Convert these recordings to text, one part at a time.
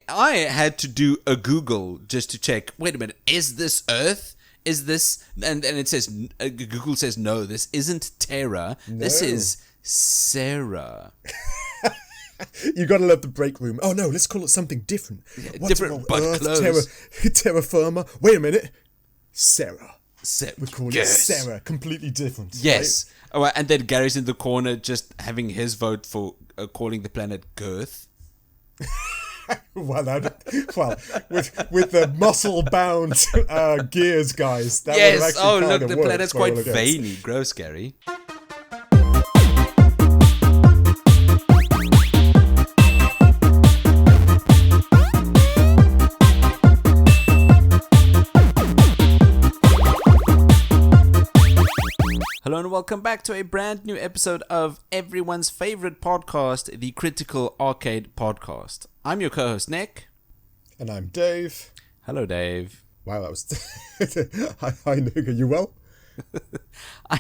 I had to do a Google just to check. Wait a minute, is this Earth? Is this and it says Google says no, this isn't Terra. No. This is Sarah. You gotta love the break room. Oh no, let's call it something different. What's different but Earth, close. Terra firma. Wait a minute, Sarah. We call it yes. Sarah. Completely different. Yes. Right? Oh, and then Gary's in the corner just having his vote for calling the planet Girth. Well, with the muscle-bound gears, guys. That yes. Oh, look, the planet's quite veiny. Gross, Gary. Hello and welcome back to a brand new episode of everyone's favorite podcast, the Critical Arcade Podcast. I'm your co-host, Nick. And I'm Dave. Hello, Dave. Wow, that was... Hi, Nick. Are you well? I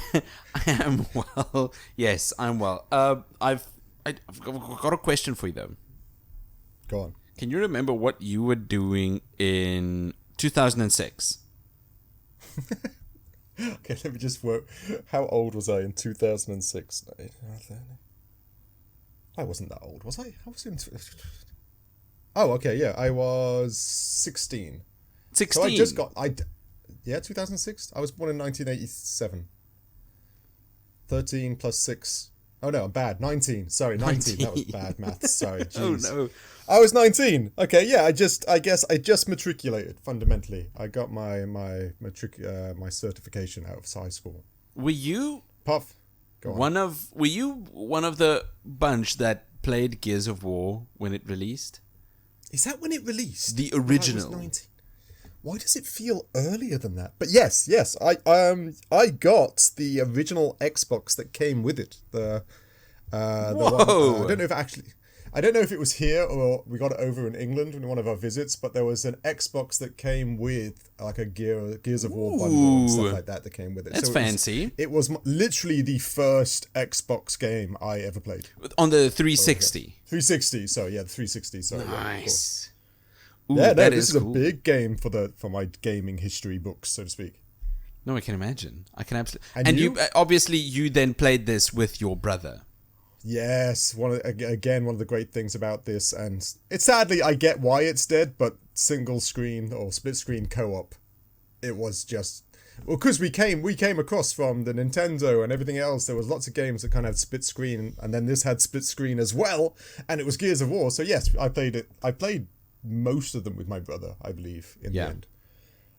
am well. Yes, I'm well. I've got a question for you, though. Go on. Can you remember what you were doing in 2006? Okay, let me just work. How old was I in 2006? I wasn't that old, was I? I was in... Oh, okay, yeah. I was 16. 16? So I just got... Yeah, 2006. I was born in 1987. 13 plus 6... Oh, no, I'm bad. 19. Sorry, 19. That was bad maths. Sorry, jeez. Oh, no. I was 19. Okay, yeah, I guess I just matriculated, fundamentally. I got my certification out of high school. Were you... Puff. Go on. Were you one of the bunch that played Gears of War when it released? Is that when it released? The original. I was 19. Why does it feel earlier than that? But yes, I got the original Xbox that came with it. The one, I don't know if it was here or we got it over in England in one of our visits, but there was an Xbox that came with like a Gears of War bundle and stuff like that came with it. That's fancy. It was literally the first Xbox game I ever played. On the 360. 360, so yeah, the 360. So nice. Yeah, this is cool. A big game for my gaming history books, so to speak. No, I can imagine. I can absolutely. And you obviously you then played this with your brother. Yes, one of the great things about this, and it's sadly I get why it's dead, but single screen or split screen co-op, it was just because we came across from the Nintendo and everything else. There was lots of games that kind of had split screen, and then this had split screen as well, and it was Gears of War. So yes, I played it. I played most of them with my brother, I believe, in the end.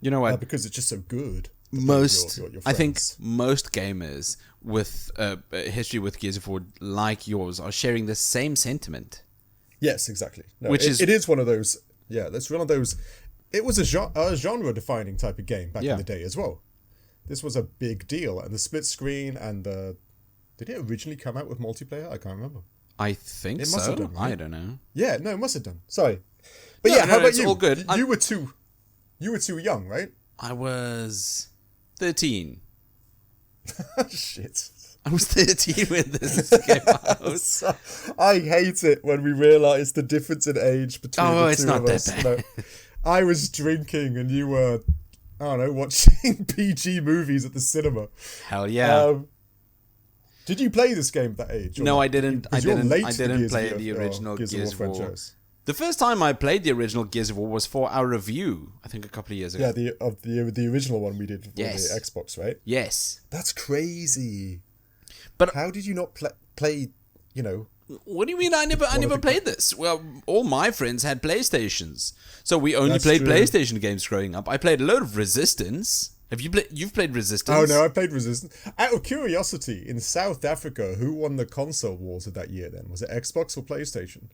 You know what? Because it's just so good. I think most gamers with a history with Gears of War like yours are sharing the same sentiment. Yes, exactly. No, it is one of those. Yeah, that's one of those. It was a genre-defining type of game back in the day as well. This was a big deal, and the split screen and the. Did it originally come out with multiplayer? I can't remember. I think so. Must have done, right? I don't know. Yeah, no, it must have done. Sorry, but how about you? All good. You were too young, right? I was 13. Shit. I was 13 when this came out. I hate it when we realise the difference in age between the two of us. Oh, it's not that bad. No, I was drinking and you were, I don't know, watching PG movies at the cinema. Hell yeah. Did you play this game at that age? No, I didn't. I didn't play the original Gears of War franchise. The first time I played the original Gears of War was for our review, I think a couple of years ago. Yeah, the original one we did for the Xbox, right? Yes. That's crazy. But how did you not play, you know... What do you mean I never played this? Well, all my friends had PlayStations. So we only played PlayStation games growing up. I played a load of Resistance. You've played Resistance? Oh, no, I played Resistance. Out of curiosity, in South Africa, who won the console wars of that year then? Was it Xbox or PlayStation?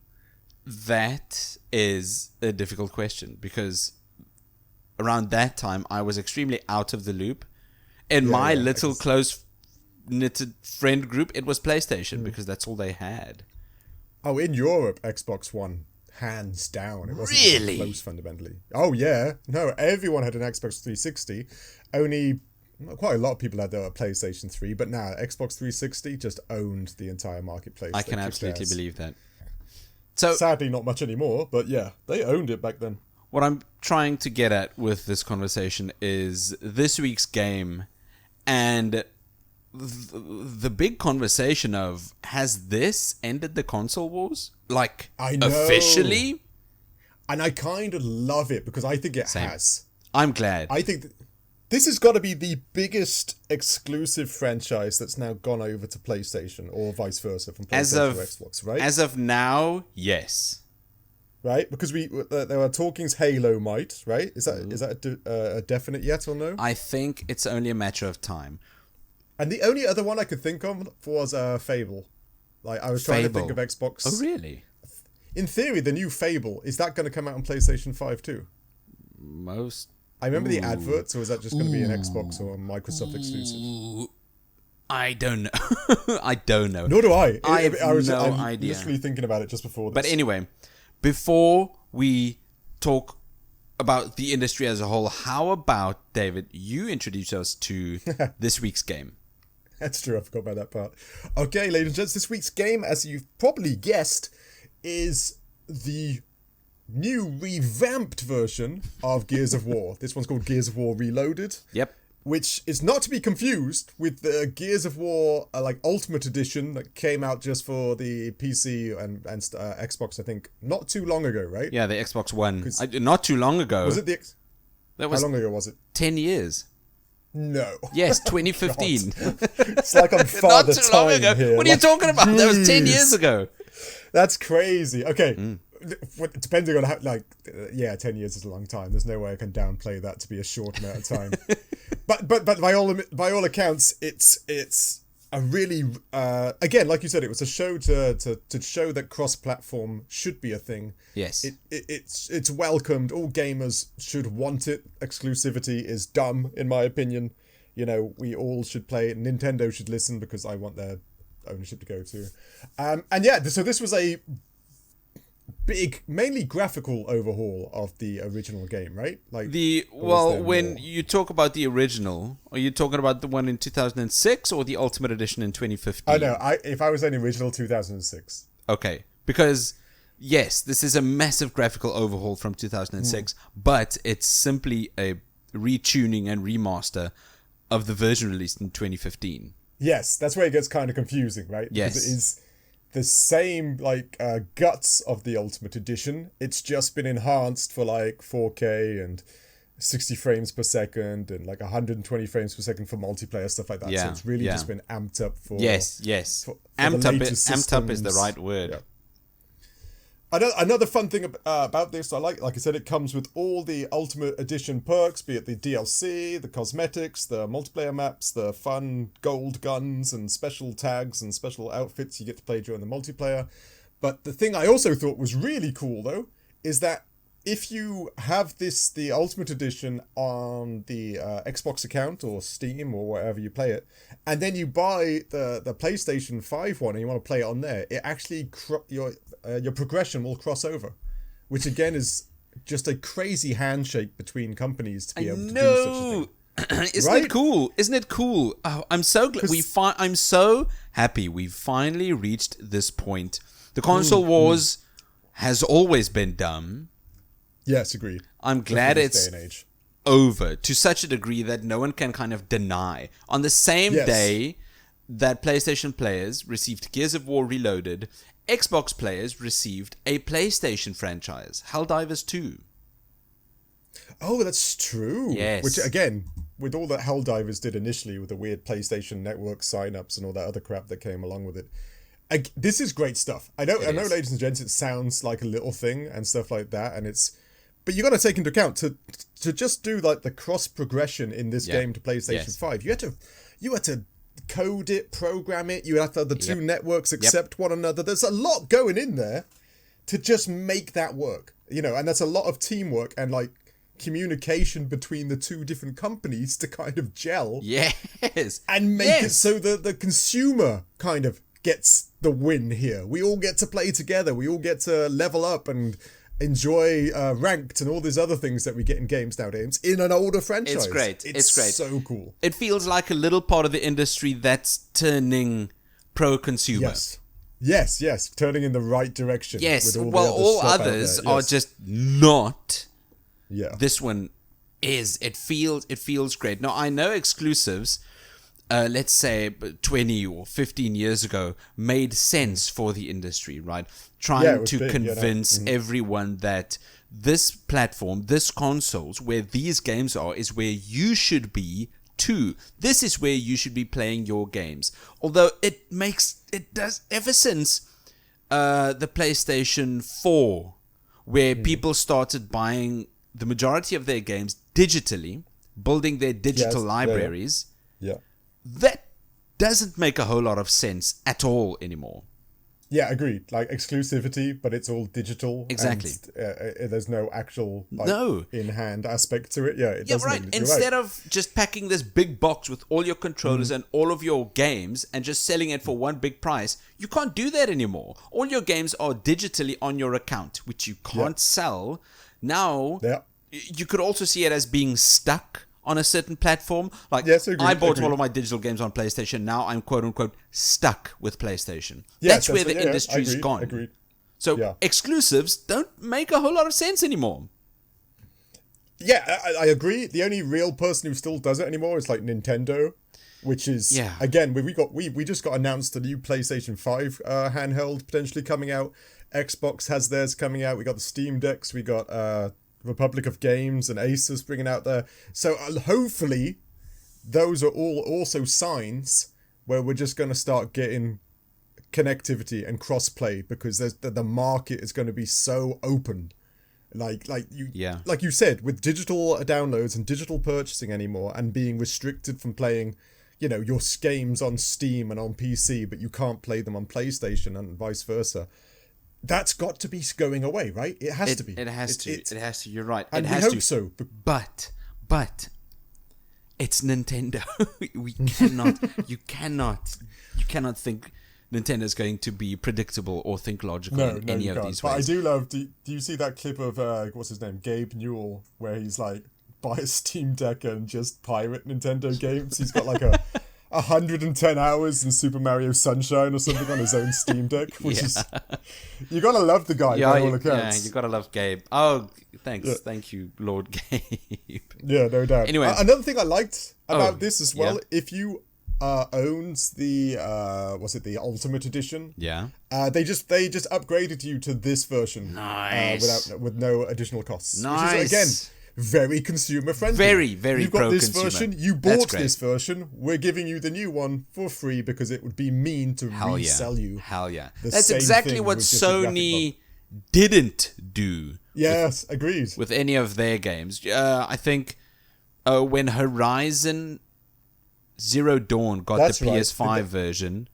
That is a difficult question because around that time I was extremely out of the loop. In my little close-knitted friend group, it was PlayStation because that's all they had. Oh, in Europe, Xbox One, hands down. It wasn't really close fundamentally. Oh, yeah. No, everyone had an Xbox 360. Only quite a lot of people had a PlayStation 3, but now Xbox 360 just owned the entire marketplace. I can absolutely believe that. So sadly, not much anymore. But yeah, they owned it back then. what I'm trying to get at with this conversation is this week's game and the big conversation of, has this ended the console wars? Like, I know. officially? And I kind of love it because I think it has. I'm glad. I think this has got to be the biggest exclusive franchise that's now gone over to PlayStation or vice versa from PlayStation to Xbox, right? As of now, yes. Right? Because there were talkings Halo might, right? Is that a definite yet or no? I think it's only a matter of time. And the only other one I could think of was Fable. Like, I was trying to think of Xbox. Oh, really? In theory, the new Fable, is that going to come out on PlayStation 5 too? I remember the adverts, or is that just going to be an Xbox or a Microsoft exclusive? I don't know. I don't know. Nor do I. I have I'm idea. literally thinking about it just before this. But anyway, before we talk about the industry as a whole, how about, David, you introduce us to this week's game? That's true, I forgot about that part. Okay, ladies and gents, this week's game, as you've probably guessed, is the new revamped version of Gears of War. This one's called Gears of War Reloaded. Yep. Which is not to be confused with the Gears of War Ultimate Edition that came out just for the PC and Xbox, I think, not too long ago, right? Yeah, the Xbox One. Not too long ago. Was it how long ago was it? 10 years. No. Yes, 2015. It's like I'm father not too long time ago. here. What are you talking about? That was 10 years ago. That's crazy. Okay. Depending on how, 10 years is a long time. There's no way I can downplay that to be a short amount of time. but by all accounts, it's a really again, like you said, it was a show to show that cross-platform should be a thing. Yes. It's welcomed. All gamers should want it. Exclusivity is dumb, in my opinion. You know, we all should play it. Nintendo should listen because I want their ownership to go to. So this was a big, mainly graphical overhaul of the original game, right? Like when you talk about the original, are you talking about the one in 2006 or the Ultimate Edition in 2015? I know. If I was saying original 2006. Okay, because yes, this is a massive graphical overhaul from 2006, but it's simply a retuning and remaster of the version released in 2015. Yes, that's where it gets kind of confusing, right? Yes. Because it is the same guts of the Ultimate Edition. It's just been enhanced for 4K and 60 frames per second and 120 frames per second for multiplayer, stuff like that. Yeah, so it's really just been amped up for for amped up is the right word. Yeah. Another fun thing about this, like I said, it comes with all the Ultimate Edition perks, be it the DLC, the cosmetics, the multiplayer maps, the fun gold guns and special tags and special outfits you get to play during the multiplayer. But the thing I also thought was really cool, though, is that if you have the Ultimate Edition on the Xbox account or Steam or wherever you play it, and then you buy the PlayStation 5 one and you want to play it on there, it actually your progression will cross over, which again is just a crazy handshake between companies to be able to do such a thing. Isn't it cool? Oh, I'm so glad I'm so happy we've finally reached this point. The console wars has always been dumb. Yes, agreed. I'm glad it's over to such a degree that no one can kind of deny. On the same day that PlayStation players received Gears of War Reloaded, Xbox players received a PlayStation franchise, Helldivers 2. Oh, that's true. Yes. Which, again, with all that Helldivers did initially with the weird PlayStation Network signups and all that other crap that came along with it, this is great stuff. I know, ladies and gents, it sounds like a little thing and stuff like that, but you got to take into account to just do the cross progression in this game to PlayStation 5. You had to code it, program it. You have to have the two networks accept one another. There's a lot going in there to just make that work, and that's a lot of teamwork and communication between the two different companies to kind of gel. Yes. And make it so that the consumer kind of gets the win here. We all get to play together. We all get to level up and enjoy ranked and all these other things that we get in games nowadays in an older franchise. It's great. It's great. So cool. It feels like a little part of the industry that's turning pro-consumer. Yes. Yes, turning in the right direction. Yes, with well, all stuff out others there. are Yes. just not. Yeah. This one is. It feels great. Now, I know exclusives, let's say 20 or 15 years ago, made sense for the industry, right? Trying to convince everyone that this platform, this consoles, where these games are, is where you should be too. This is where you should be playing your games. Although it does ever since the PlayStation 4, where people started buying the majority of their games digitally, building their digital libraries. Yeah. That doesn't make a whole lot of sense at all anymore. Yeah, agreed. Like exclusivity, but it's all digital. Exactly. And, there's no actual in-hand aspect to it. Yeah, it doesn't. Right. Instead of just packing this big box with all your controllers and all of your games and just selling it for one big price, you can't do that anymore. All your games are digitally on your account, which you can't sell. Now, you could also see it as being stuck on a certain platform. Like, I bought all of my digital games on PlayStation. Now I'm quote-unquote stuck with PlayStation. That's where the industry's gone. Agreed. So exclusives don't make a whole lot of sense anymore. Yeah, I agree. The only real person who still does it anymore is like Nintendo, which is, again, we just got announced a new PlayStation 5 handheld potentially coming out. Xbox has theirs coming out. We got the Steam Decks. We got Republic of Games and Asus bringing out there. So hopefully those are all also signs where we're just going to start getting connectivity and crossplay, because the market is going to be so open. Like you said, with digital downloads and digital purchasing anymore, and being restricted from playing, your games on Steam and on PC, but you can't play them on PlayStation and vice versa. That's got to be going away, right? It has to be. It has to. It has to. You're right. And it has we hope to. so. But it's Nintendo. We cannot. You cannot think Nintendo's going to be predictable or think logical in any of these ways. But I do love. Do you see that clip of what's his name, Gabe Newell, where he's like, buy a Steam Deck and just pirate Nintendo games? He's got like 110 hours in Super Mario Sunshine or something on his own Steam Deck, which is, you gotta love the guy by all accounts. Yeah, you gotta love Gabe. Oh, thanks. Thank you, Lord Gabe. Yeah, no doubt. Anyway, another thing I liked about this as well, if you owns the the Ultimate Edition, they just upgraded you to this version, with no additional costs. Nice. Which is, again, very consumer friendly. Very, very You've got pro-consumer. this version. You bought this version. We're giving you the new one for free, because it would be mean to resell you. Hell yeah. That's exactly what Sony didn't do. Yes, agreed. With any of their games. I think when Horizon Zero Dawn got the PS5 version,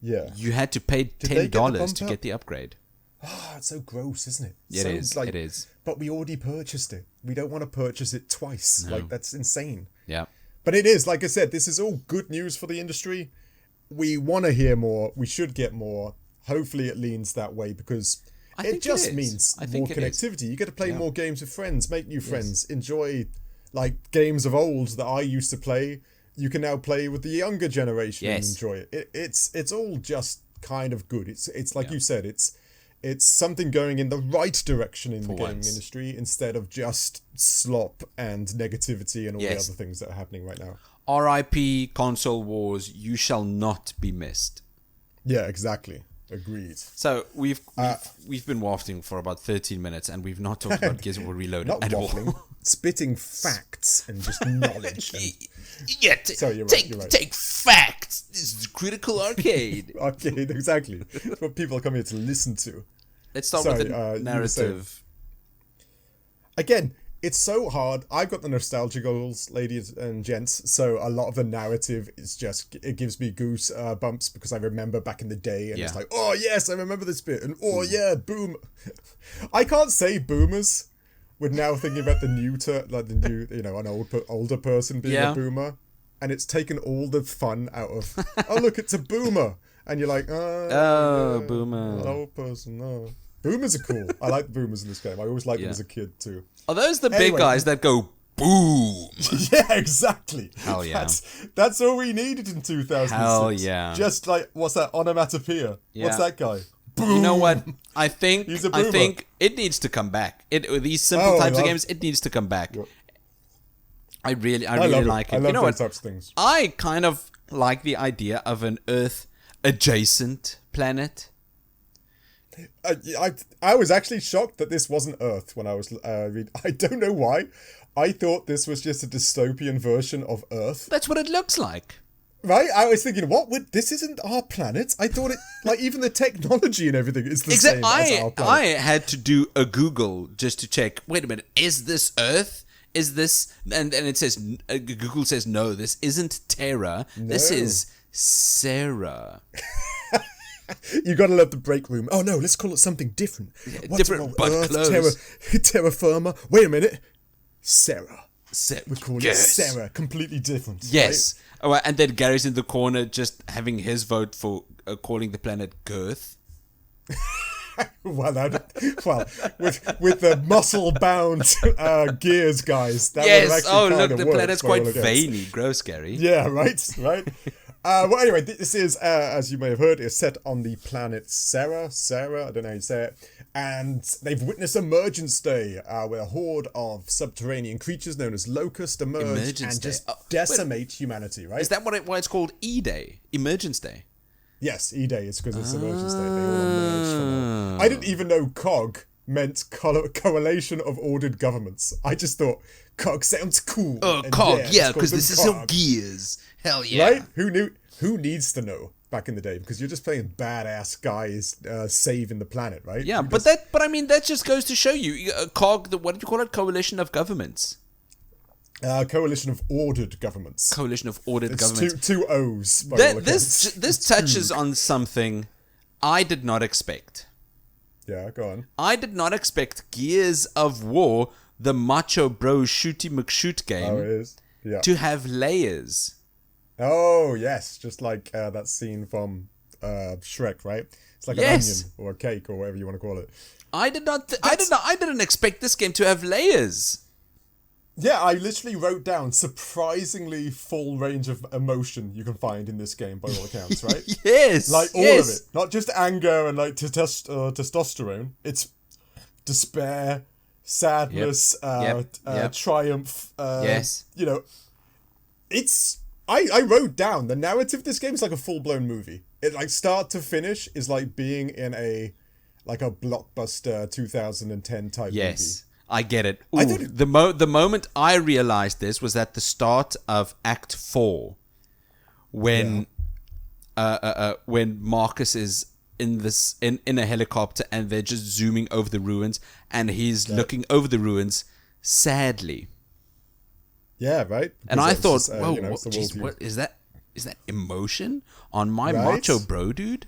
you had to pay $10 to get the upgrade. Oh, it's so gross, isn't it? It is. But we already purchased it. We don't want to purchase it twice. No. Like, that's insane. Yeah. But it is, like I said, this is all good news for the industry. We want to hear more. We should get more. Hopefully it leans that way, because it just means more connectivity. You get to play more games with friends, make new friends, enjoy like games of old that I used to play. You can now play with the younger generation and enjoy it. It's all just kind of good. It's like you said, it's something going in the right direction in the gaming industry, instead of just slop and negativity and all the other things that are happening right now. R.I.P. console wars, you shall not be missed. Yeah, exactly. Agreed. So we've been wafting for about 13 minutes, and we've not talked about Gears of War Reloaded not at waffling, all. Spitting facts and just knowledge. You're right. Take facts. This is Critical Arcade. Arcade, exactly. That's what people come here to listen to. Let's start with the narrative. Again, it's so hard. I've got the nostalgia goals, ladies and gents, so a lot of the narrative is just, it gives me goose bumps, because I remember back in the day, and it's like, oh yes, I remember this bit, and oh yeah, boom. I can't say boomers. We're now thinking about the new, an older person being a boomer, and it's taken all the fun out of, oh look, it's a boomer, and you're like, boomer, an old person, Boomers are cool. I like boomers in this game. I always liked them as a kid too. Are those the big guys that go Boom. Yeah, exactly. Hell yeah. That's all we needed in 2006. Hell yeah. Just like, what's that? Onomatopoeia. Yeah. What's that guy? Boom. You know what? I think He's a boomer. it needs to come back. These simple types of games, it needs to come back. Yep. I really love like it. I love you know those what? types of things. I kind of like the idea of an Earth adjacent planet. I was actually shocked that this wasn't Earth when I was reading. I don't know why. I thought this was just a dystopian version of Earth. That's what it looks like. Right? I was thinking, this isn't our planet? I thought it, like, even the technology and everything is the same as our planet. I had to do a Google just to check, wait a minute, is this Earth? Is this... And it says... Google says, no, this isn't Terra. No. This is Sarah. You gotta love the break room. Oh, no, let's call it something different. What's different, but Earth, close. Terra firma. Wait a minute. Sarah. We call it yes. Sarah. Completely different. Yes. Right? Oh, and then Gary's in the corner just having his vote for calling the planet Girth. Well, with the muscle-bound gears, guys. That yes. Oh, look, the planet's quite veiny. Gross, Gary. Yeah, right. Well, anyway, this is, as you may have heard, is set on the planet Sarah, I don't know how you say it, and they've witnessed Emergence Day, where a horde of subterranean creatures known as Locust emerge and just decimate humanity, right? Is that why it's called E-Day? Emergence Day? Yes, E-Day is because it's Emergence Day. They all emerge from I didn't even know COG meant Coalition of Ordered Governments. I just thought COG sounds cool. Oh, COG, yeah, because this is some gears. Hell yeah. Right? Who knew? Who needs to know back in the day? Because you're just playing badass guys saving the planet, right? Yeah, but I mean, that just goes to show you, COG, what did you call it? Coalition of Governments. Coalition of Ordered Governments. Coalition of Ordered Governments. Two O's. This touches on something I did not expect. Yeah, go on. I did not expect Gears of War, the Macho Bro Shooty McShoot game, to have layers. Oh, yes. Just like that scene from Shrek, right? It's like an onion or a cake or whatever you want to call it. I didn't expect this game to have layers. Yeah, I literally wrote down surprisingly full range of emotion you can find in this game by all accounts, right? Yes. Like all of it. Not just anger and like testosterone. It's despair, sadness, triumph. Yes. You know, it's... I wrote down the narrative of this game is like a full-blown movie. It like start to finish is like being in a blockbuster 2010 type movie. I get it. Ooh, the moment I realized this was at the start of Act 4 when Marcus is in a helicopter and they're just zooming over the ruins and he's looking over the ruins sadly. Yeah, right. And I thought, whoa, what is that? Is that emotion on my macho bro dude?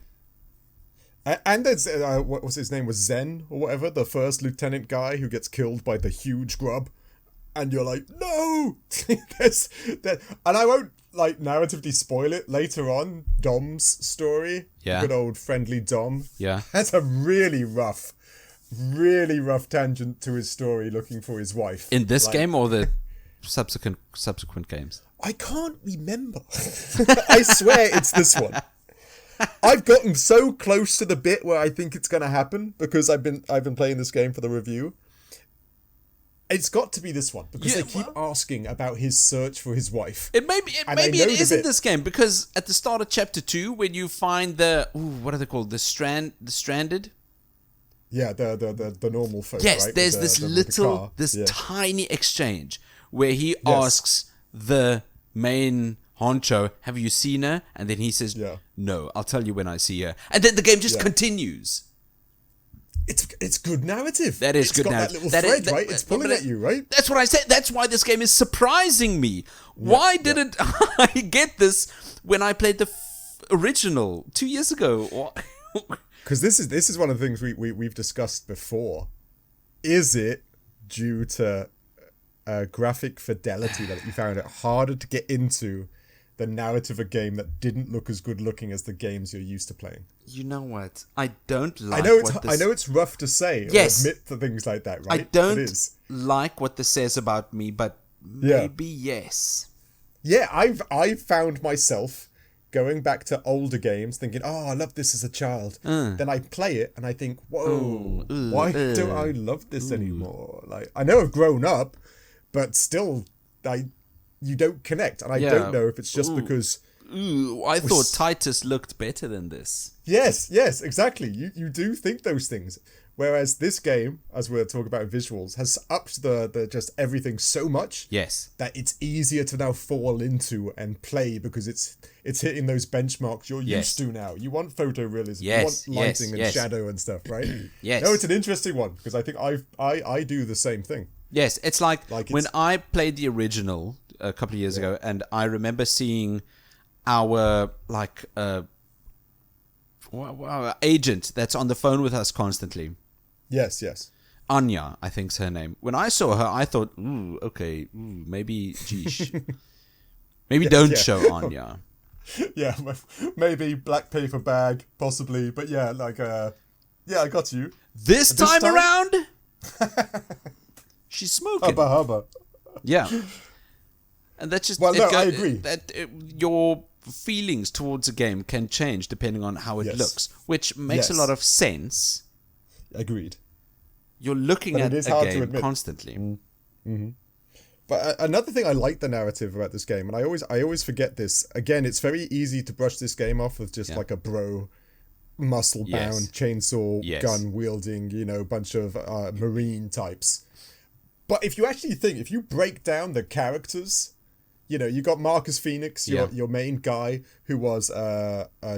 And there's what was his name? Was Zen or whatever, the first lieutenant guy who gets killed by the huge grub, and you're like, no. And I won't like narratively spoil it later on. Dom's story, good old friendly Dom, has a really rough tangent to his story, looking for his wife in this game or the subsequent games. I can't remember. I swear it's this one. I've gotten so close to the bit where I think it's going to happen because I've been playing this game for the review. It's got to be this one because they keep asking about his search for his wife. Maybe it isn't this game because at the start of chapter 2 when you find what are they called? The stranded. Yeah, the normal folk. Yes, right? there's this tiny exchange where he asks the main honcho, have you seen her? And then he says, no, I'll tell you when I see her. And then the game just continues. It's good narrative. That is good narrative. That little thread, right? It's pulling at you, right? That's what I said. That's why this game is surprising me. Why didn't I get this when I played the original 2 years ago? Because this is one of the things we've discussed before. Is it due to graphic fidelity that you found it harder to get into the narrative of a game that didn't look as good looking as the games you're used to playing? You know what? I don't like. I know it's rough to say. Or admit to things like that, right? I don't like what this says about me, but maybe yes. Yeah, I've found myself going back to older games thinking, oh, I loved this as a child. Then I play it and I think, whoa, why don't I love this anymore? Like, I know I've grown up, but still, you don't connect. And I don't know if it's just because... I thought Titus looked better than this. Yes, exactly. You do think those things. Whereas this game, as we're talking about visuals, has upped the just everything so much that it's easier to now fall into and play because it's hitting those benchmarks you're used to now. You want photorealism, you want lighting and shadow and stuff, right? No, it's an interesting one because I think I do the same thing. Yes, it's like when I played the original a couple of years ago, and I remember seeing our agent that's on the phone with us constantly. Yes. Anya, I think's her name. When I saw her, I thought, maybe, geesh. Maybe don't show Anya. Yeah, maybe black paper bag, possibly. But yeah, I got you. This time around, she's smoking. Hubba. Yeah. And that's just... I agree. Your feelings towards a game can change depending on how it looks, which makes a lot of sense. Agreed. You're looking at a game constantly. Mm-hmm. But another thing I like the narrative about this game, and I always forget this. Again, it's very easy to brush this game off with just like a bro, muscle-bound, chainsaw, gun-wielding, bunch of marine types. But if you break down the characters, you got Marcus Phoenix, your main guy, who was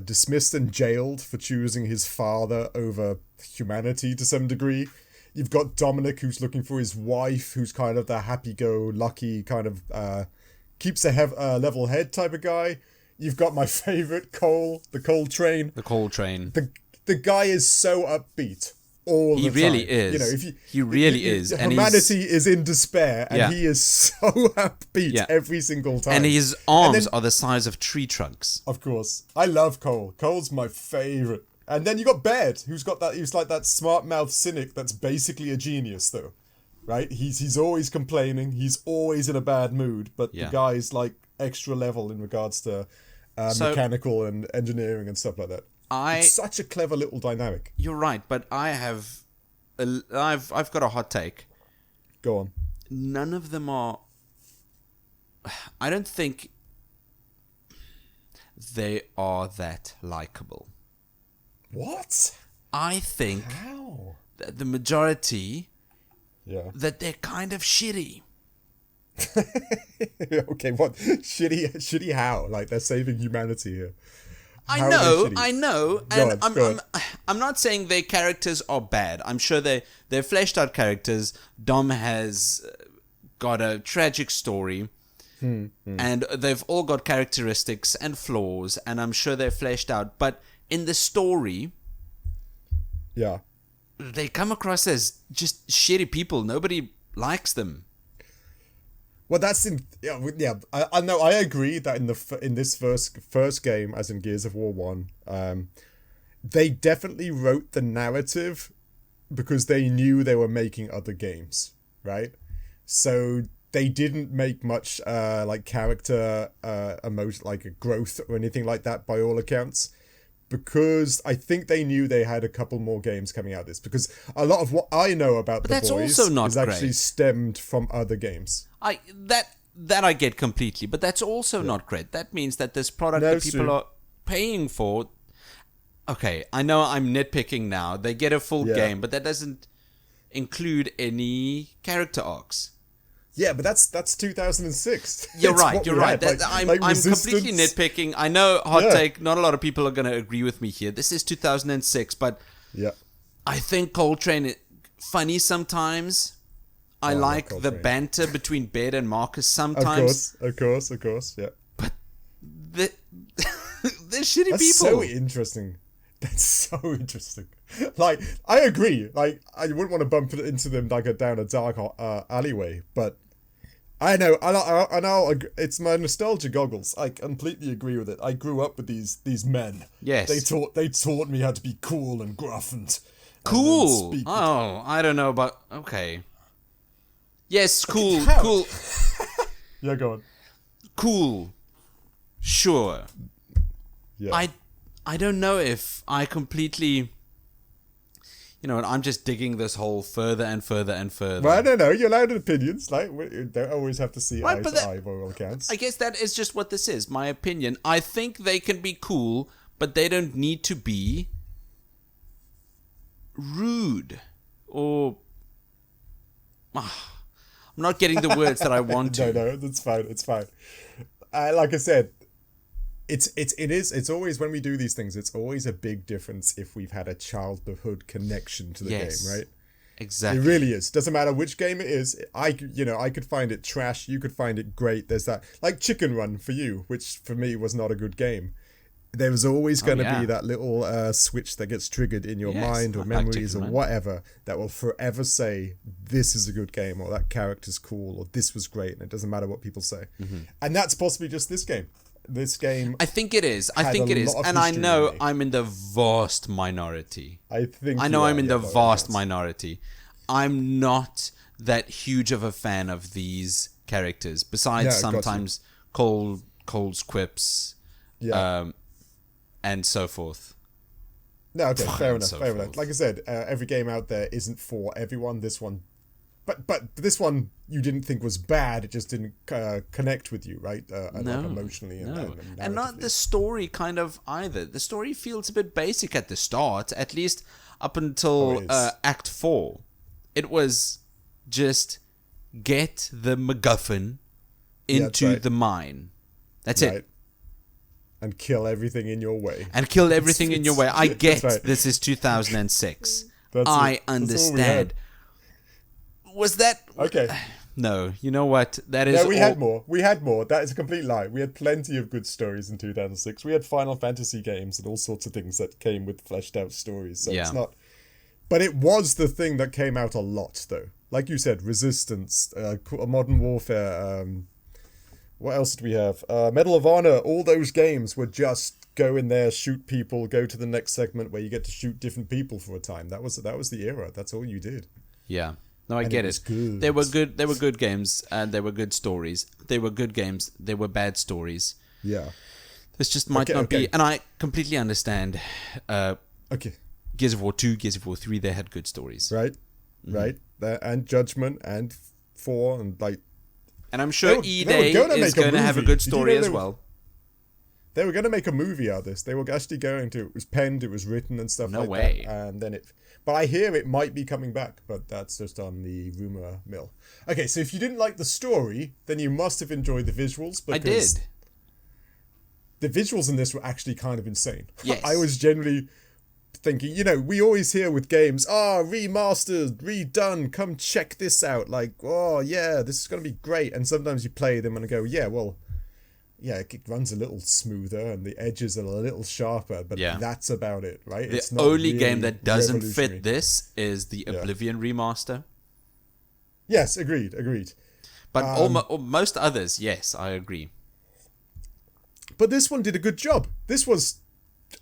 dismissed and jailed for choosing his father over humanity to some degree. You've got Dominic, who's looking for his wife, who's kind of the happy-go-lucky kind of keeps a level head type of guy. You've got my favorite, Cole, the Cole Train. The Cole Train. The guy is so upbeat all the time. He really is. He really is. And humanity is in despair, and he is so upbeat every single time. And his arms are the size of tree trunks. Of course. I love Cole. Cole's my favorite. And then you got Baird, who's like that smart mouth cynic that's basically a genius, though. Right? He's always complaining. He's always in a bad mood. But the guy's like extra level in regards to mechanical and engineering and stuff like that. It's such a clever little dynamic. You're right, but I've got a hot take. Go on. None of them are... I don't think they are that likable. What? I think that the majority that they're kind of shitty. Okay, what? Shitty how? Like they're saving humanity here. I know, and I'm not saying their characters are bad. I'm sure they're fleshed out characters. Dom has got a tragic story, and they've all got characteristics and flaws, and I'm sure they're fleshed out. But in the story, they come across as just shitty people. Nobody likes them. Well, that's I know. I agree that in this first game, as in Gears of War 1, they definitely wrote the narrative because they knew they were making other games, right? So they didn't make much like character emotion, like a growth or anything like that, by all accounts. Because I think they knew they had a couple more games coming out of this. Because a lot of what I know about The Boys is actually stemmed from other games. That I get completely, but that's also not great. That means that this product that people are paying for... Okay, I know I'm nitpicking now. They get a full game, but that doesn't include any character arcs. Yeah, but that's 2006. You're right. I'm completely nitpicking. I know, hot take, not a lot of people are going to agree with me here. This is 2006, but I think Coltrane is funny sometimes. I like the banter between Baird and Marcus sometimes. Of course, yeah. But they're shitty people. So interesting. That's so interesting. Like, I agree. Like, I wouldn't want to bump into them down a dark alleyway, but I know, it's my nostalgia goggles. I completely agree with it. I grew up with these men. Yes. They taught me how to be cool and gruff and cool. I don't know, but okay. Yes, cool. Yeah, go on. Cool. Sure. Yeah. I don't know if I completely... You know, I'm just digging this hole further and further and further. Well, I don't know. You're allowed opinions. Like, you don't always have to see eye to eye by all accounts. I guess that is just what this is. My opinion. I think they can be cool, but they don't need to be rude or... I'm not getting the words that I want to. No, that's fine. It's fine. Like I said, it's always, when we do these things, it's always a big difference if we've had a childhood connection to the game, right? Exactly. It really is. Doesn't matter which game it is. I could find it trash. You could find it great. There's that, like Chicken Run for you, which for me was not a good game. There was always going to be that little switch that gets triggered in your mind or memories or whatever that will forever say, this is a good game, or that character's cool, or this was great, and it doesn't matter what people say. Mm-hmm. And that's possibly just this game. This game... I think it is. And I know I'm in the vast minority. I know I'm in the vast minority. I'm not that huge of a fan of these characters, besides sometimes Cole's quips. And so forth. No, okay, fair enough. Like I said, every game out there isn't for everyone. This one, but this one you didn't think was bad. It just didn't connect with you, right? Like emotionally and not the story kind of either. The story feels a bit basic at the start, at least up until Act 4. It was just get the MacGuffin into the mine. That's it. And kill everything in your way. I get this is 2006. I understand. Was that... Okay. No, you know what? That is... No, we had more. That is a complete lie. We had plenty of good stories in 2006. We had Final Fantasy games and all sorts of things that came with fleshed out stories. So it's not... But it was the thing that came out a lot, though. Like you said, Resistance, Modern Warfare... what else did we have? Medal of Honor. All those games were just go in there, shoot people, go to the next segment where you get to shoot different people for a time. That was the era. That's all you did. Yeah. No, I get it. Good. They were good. They were good games, and they were good stories. They were good games. They were bad stories. Yeah. This just might not be, and I completely understand. Gears of War 2, Gears of War 3, they had good stories. Right. Mm-hmm. Right. And Judgment and 4 and like. And I'm sure E-Day is going to have a good story as well. They were going to make a movie out of this. They were actually going to. It was penned, it was written and stuff like that. And then but I hear it might be coming back, but that's just on the rumor mill. Okay, so if you didn't like the story, then you must have enjoyed the visuals. I did. The visuals in this were actually kind of insane. Yes. I was generally thinking, we always hear with games, remastered, redone, come check this out. Like, oh yeah, this is going to be great. And sometimes you play them and go, it runs a little smoother and the edges are a little sharper, but that's about it, right? The only game that doesn't fit this is the Oblivion remaster. Yes, agreed. But most others, yes, I agree. But this one did a good job.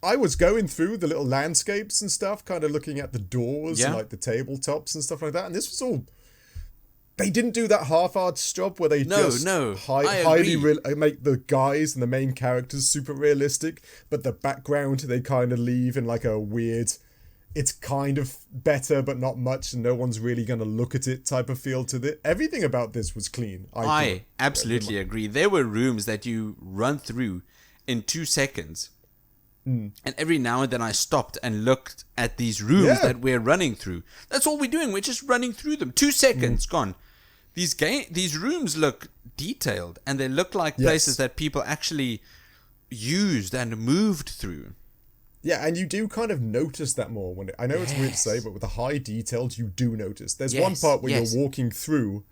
I was going through the little landscapes and stuff, kind of looking at the doors and like the tabletops and stuff like that, and this was all... They didn't do that half-assed job where they highly make the guys and the main characters super realistic, but the background they kind of leave in like a weird, it's kind of better but not much and no one's really going to look at it type of feel to it. Everything about this was clean. I absolutely agree. There were rooms that you run through in 2 seconds. And every now and then I stopped and looked at these rooms that we're running through. That's all we're doing. We're just running through them. 2 seconds, gone. These rooms look detailed, and they look like places that people actually used and moved through. Yeah, and you do kind of notice that more. I know it's weird to say, but with the high details, you do notice. There's one part where you're walking through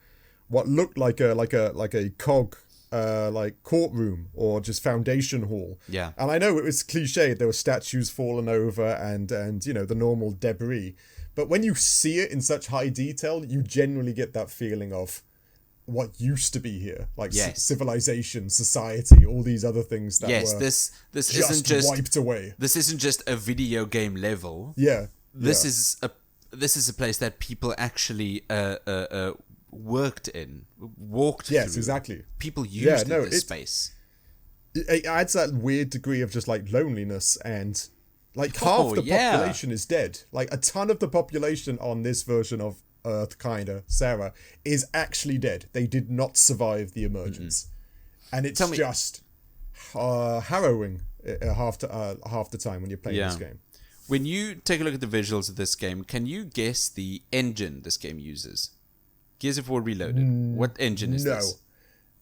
what looked like a cog. Like courtroom or just foundation hall. Yeah. And I know it was cliched. There were statues fallen over and the normal debris. But when you see it in such high detail, you generally get that feeling of what used to be here, like civilization, society, all these other things that were this isn't just wiped away. This isn't just a video game level. Yeah. This is a place that people actually worked in, walked through. Yes, exactly. People used this space. It adds that weird degree of just like loneliness, and like half the population is dead. Like a ton of the population on this version of Earth, Sarah, is actually dead. They did not survive the emergence. And it's just harrowing half the time when you're playing this game. When you take a look at the visuals of this game, can you guess the engine this game uses? Gears of War Reloaded. What engine is this?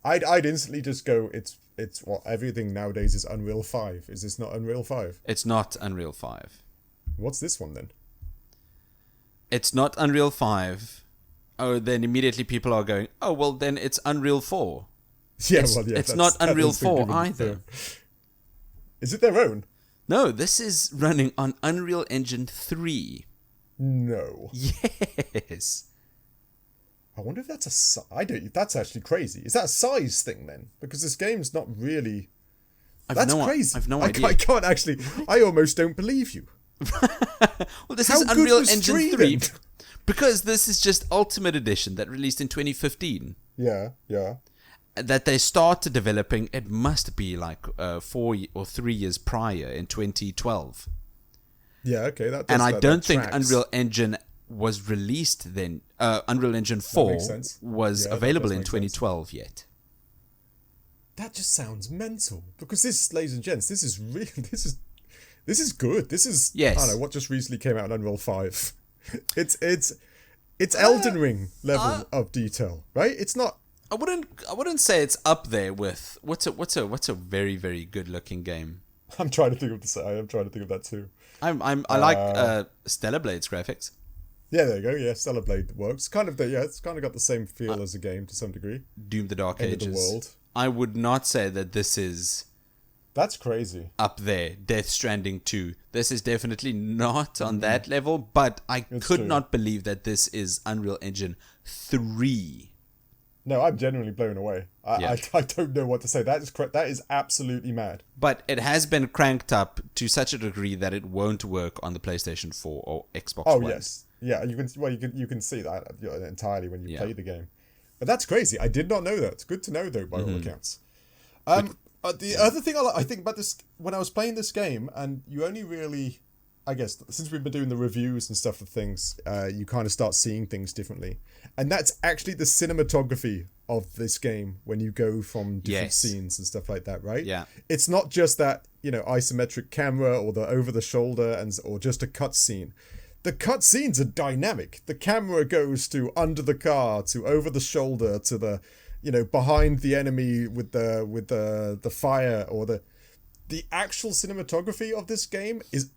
I'd instantly just go, it's what everything nowadays is Unreal 5. Is this not Unreal 5? It's not Unreal 5. What's this one then? It's not Unreal 5. Oh, then immediately people are going, oh, well, then it's Unreal 4. Yeah, it's not Unreal 4 either. Is it their own? No, this is running on Unreal Engine 3. No. Yes. I wonder if that's that's actually crazy. Is that a size thing then? Because this game's not really... That's crazy. I've no idea. I can't actually... I almost don't believe you. Well, this is Unreal Engine 3. Because this is just Ultimate Edition that released in 2015. Yeah. That they started developing, it must be like 4 or 3 years prior in 2012. Yeah, okay. And I don't think Unreal Engine was released then. Unreal Engine 4 was available in 2012 yet. That just sounds mental. Because this, ladies and gents, this is really... This is good. This is... Yes. I don't know, what just recently came out in Unreal 5. It's Elden Ring level of detail, right? It's not... I wouldn't say it's up there with what's a very, very good looking game. I'm trying to think of this. I am trying to think of that too. I like Stellar Blade's graphics. Yeah, there you go. Yeah, Stellar Blade works. It's kind of got the same feel as a game to some degree. Doom: The Dark Ages. End of the world. I would not say that this is... That's crazy. Up there. Death Stranding 2. This is definitely not on that level, but it's could not believe that this is Unreal Engine 3. No, I'm genuinely blown away. I don't know what to say. That is absolutely mad. But it has been cranked up to such a degree that it won't work on the PlayStation 4 or Xbox One. Oh, yes. Yeah, you can see that entirely when you play the game. But that's crazy. I did not know that. It's good to know, though, by all accounts. The other thing I think about this, when I was playing this game, and you only really... I guess since we've been doing the reviews and stuff of things, you kind of start seeing things differently. And that's actually the cinematography of this game when you go from different scenes and stuff like that, right? Yeah. It's not just that, isometric camera or the over the shoulder or just a cut scene. The cut scenes are dynamic. The camera goes to under the car, to over the shoulder, to the, behind the enemy with the fire, or the actual cinematography of this game is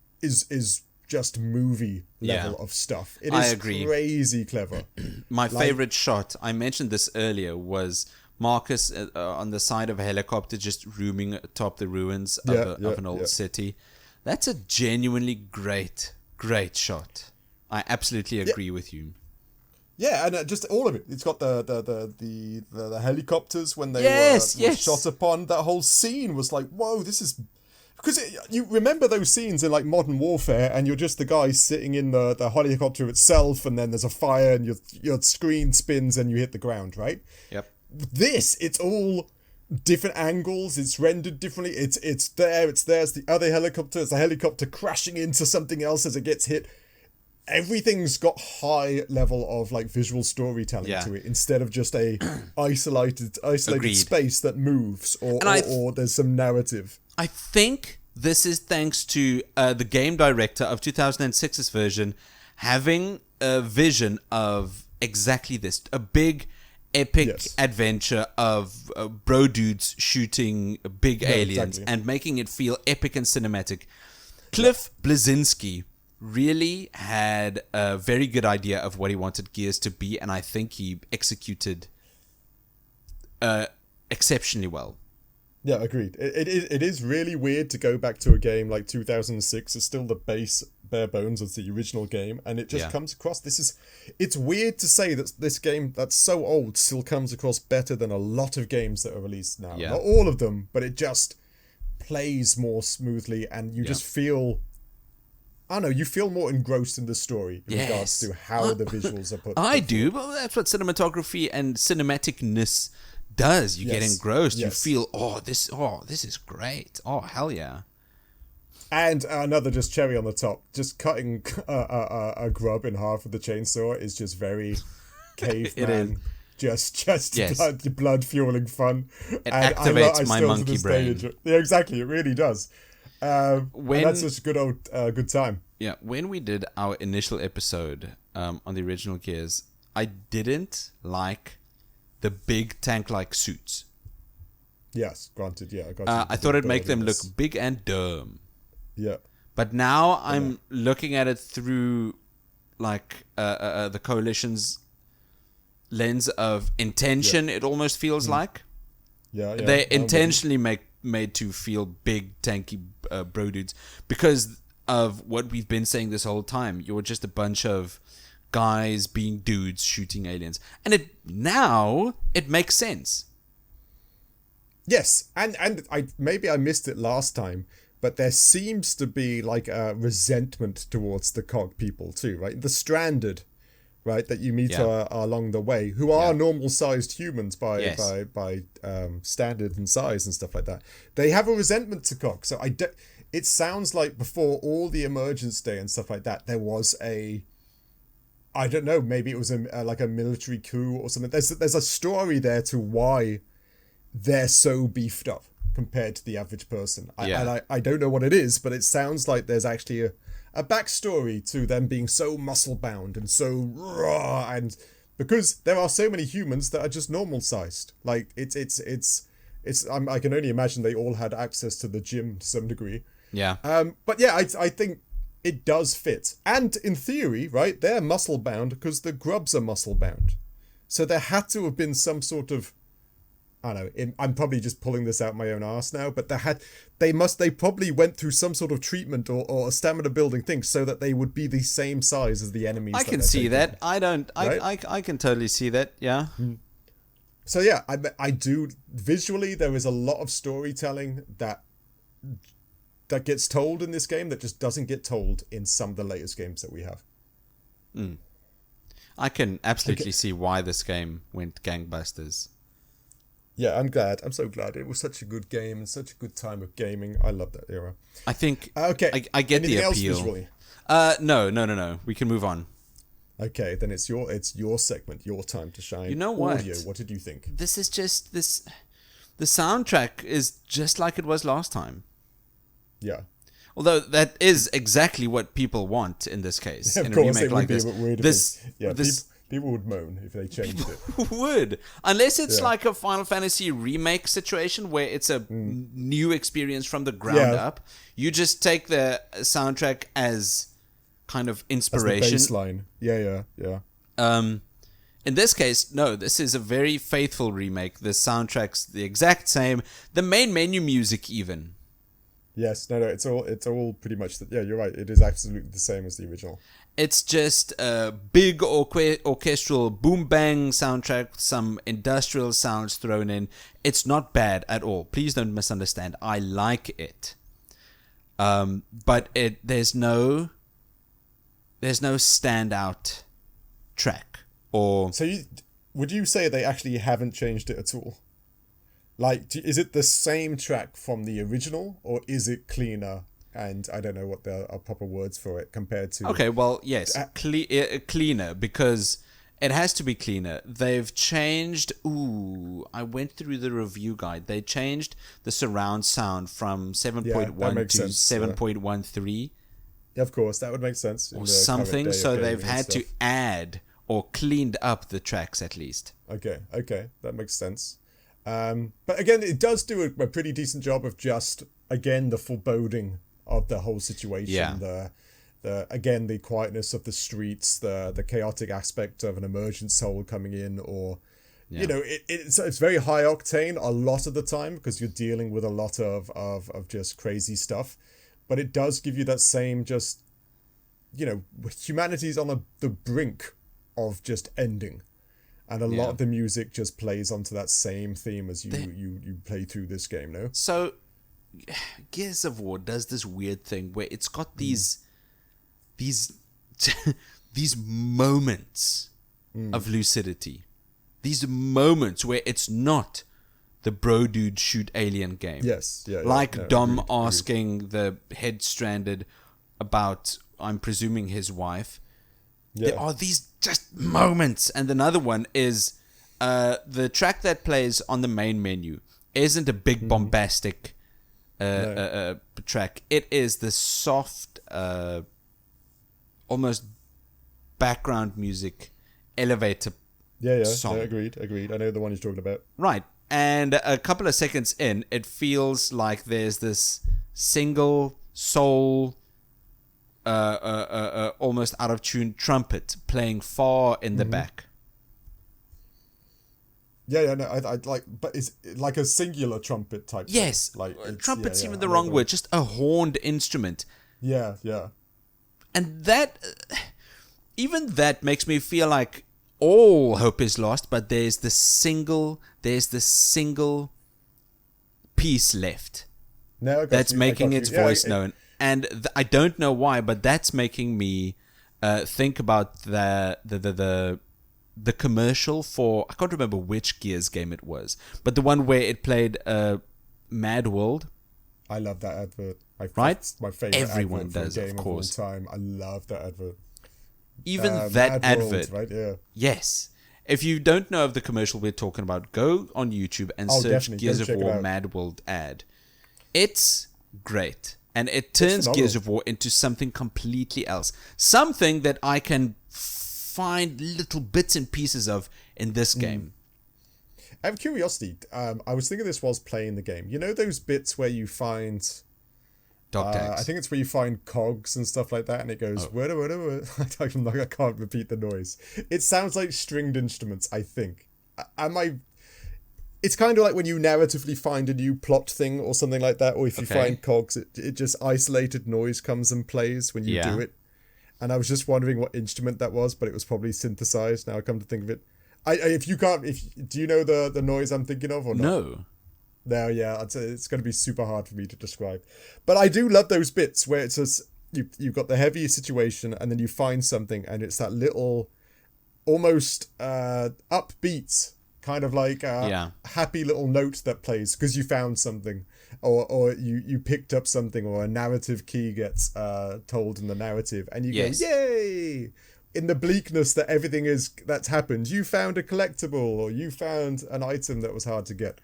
just movie level of stuff. It is crazy clever. My favorite shot, I mentioned this earlier, was Marcus on the side of a helicopter just rooming atop the ruins of an old city. That's a genuinely great shot. I absolutely agree with you. Yeah, and just all of it. It's got the helicopters when they were shot upon. That whole scene was like, whoa, this is... Because you remember those scenes in like Modern Warfare, and you're just the guy sitting in the helicopter itself, and then there's a fire, and your screen spins, and you hit the ground, right? Yep. It's all different angles. It's rendered differently. It's there. It's the other helicopter. It's a helicopter crashing into something else as it gets hit. Everything's got high level of like visual storytelling to it, instead of just a isolated space that moves or there's some narrative. I think this is thanks to the game director of 2006's version having a vision of exactly this. A big, epic adventure of bro dudes shooting big aliens and making it feel epic and cinematic. Cliff Bleszinski really had a very good idea of what he wanted Gears to be, and I think he executed exceptionally well. Yeah, agreed. It is really weird to go back to a game like 2006. It's still the bare bones of the original game, and it just comes across. It's weird to say that this game that's so old still comes across better than a lot of games that are released now. Yeah. Not all of them, but it just plays more smoothly, and you just feel I don't know, you feel more engrossed in the story in regards to how the visuals are put. I do, but that's what cinematography and cinematicness does. You get engrossed. Yes. You feel, this is great. Oh, hell yeah. And another just cherry on the top, just cutting a grub in half with the chainsaw is just very caveman. Just yes. blood fueling fun. It activates my monkey brain. Yeah, exactly. It really does. And that's just a good time. Yeah, when we did our initial episode on the original Gears, I didn't like the big tank-like suits. Yes, granted. Yeah, I thought it'd make them look big and dumb. Yeah. But now I'm looking at it through like the Coalition's lens of intention. It almost feels like they intentionally made to feel big tanky bro dudes because of what we've been saying this whole time. You're just a bunch of guys being dudes shooting aliens, and it makes sense. Yes, and I maybe I missed it last time, but there seems to be like a resentment towards the cog people too, right? The stranded, right, that you meet along the way, who are normal-sized humans by standard and size and stuff like that. They have a resentment to cog. So it sounds like before all the Emergence Day and stuff like that, there was I don't know, maybe it was like a military coup or something. There's a story there to why they're so beefed up compared to the average person. I don't know what it is, but it sounds like there's actually a backstory to them being so muscle bound and so raw, and because there are so many humans that are just normal sized. Like it's I can only imagine they all had access to the gym to some degree. Yeah. But yeah, I think it does fit. And in theory, right, they're muscle bound because the grubs are muscle bound. So there had to have been some sort of, I don't know, I'm probably just pulling this out my own arse now, but they probably went through some sort of treatment or a stamina building thing so that they would be the same size as the enemies. I can see that. I can totally see that. Yeah. So yeah, I do. Visually, there is a lot of storytelling that gets told in this game that just doesn't get told in some of the latest games that we have. I can absolutely see why this game went gangbusters. Yeah, I'm glad. I'm so glad. It was such a good game and such a good time of gaming. I love that era. I think okay. I get Anything the else appeal. Visually? No. We can move on. Okay, then it's your segment, your time to shine. You know what? Audio, what did you think? This is just this. The soundtrack is just like it was last time. Yeah. Although that is exactly what people want in this case. Of in course, a remake it would like be this. a bit weird. People would moan if they changed it. Would. Unless it's like a Final Fantasy remake situation where it's a new experience from the ground up. You just take the soundtrack as kind of inspiration. As the baseline. Yeah. In this case, no, this is a very faithful remake. The soundtrack's the exact same. The main menu music even. Yes, no, it's all pretty much you're right. It is absolutely the same as the original. It's just a big orchestral boom bang soundtrack, some industrial sounds thrown in. It's not bad at all. Please don't misunderstand. I like it. But there's no standout track or. So would you say they actually haven't changed it at all? Like, is it the same track from the original, or is it cleaner? And I don't know what the proper words for it compared to. Okay, well, yes, cleaner, because it has to be cleaner. They've changed. I went through the review guide. They changed the surround sound from 7.1 to 7.13. Yeah, of course, that would make sense. Or something. So they've had to add or cleaned up the tracks at least. Okay, that makes sense. But again, it does do a pretty decent job of just, again, the foreboding of the whole situation. Yeah. The quietness of the streets, the chaotic aspect of an emergent soul coming in, or it's very high octane a lot of the time because you're dealing with a lot of just crazy stuff. But it does give you that same just, humanity's on the brink of just ending. And a lot of the music just plays onto that same theme as you play through this game, no? So, Gears of War does this weird thing where it's got these these these moments of lucidity, these moments where it's not the bro dude shoot alien game. Yes, yeah. Like no, Dom agreed. asking the head stranded about, I'm presuming, his wife. Yeah. There are these just moments. And another one is the track that plays on the main menu isn't a big bombastic track. It is the soft, almost background music elevator song. No, agreed. I know the one you're talking about. Right. And a couple of seconds in, it feels like there's this single soul, almost out of tune trumpet playing far in the back. Yeah, no, I like, but it's like a singular trumpet type. Yes, thing. Like trumpet's even the wrong word, just a horned instrument. Yeah. And that, even that makes me feel like all hope is lost, but there's the single piece left that's making its voice known. And I don't know why, but that's making me think about the commercial for, I can't remember which Gears game it was, but the one where it played Mad World. I love that advert. Right? It's my favorite Everyone advert for does, a game of course. all time. I love that advert. Even that Mad advert. World, right? Yeah. Yes. If you don't know of the commercial we're talking about, go on YouTube and search Gears of War Mad World ad. It's great. And it turns Gears of War into something completely else. Something that I can find little bits and pieces of in this game. I have curiosity. I was thinking this whilst playing the game. You know those bits where you find... Dog tags. I think it's where you find cogs and stuff like that, and it goes... I can't repeat the noise. It sounds like stringed instruments, I think. It's kind of like when you narratively find a new plot thing or something like that, or if you find cogs, it just isolated noise comes and plays when you do it. And I was just wondering what instrument that was, but it was probably synthesized. Now I come to think of it. Do you know the noise I'm thinking of or not? No. No, yeah, it's going to be super hard for me to describe. But I do love those bits where it's just, you've got the heavy situation and then you find something and it's that little, almost upbeat, kind of like happy little note that plays because you found something or you picked up something or a narrative key gets told in the narrative and you go, yay! In the bleakness that everything that's happened, you found a collectible or you found an item that was hard to get.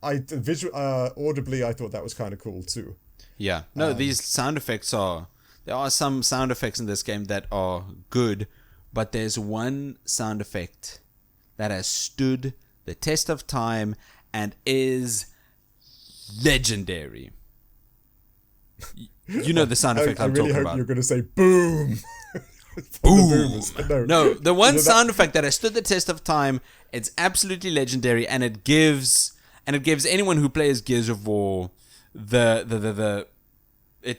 Audibly, I thought that was kind of cool too. Yeah. No, these sound effects there are some sound effects in this game that are good, but there's one sound effect that has stood the test of time and is legendary. You know the sound effect I'm talking about. I really hope you're going to say boom. Boom. No, the one sound effect that has stood the test of time, it's absolutely legendary, and it gives anyone who plays Gears of War it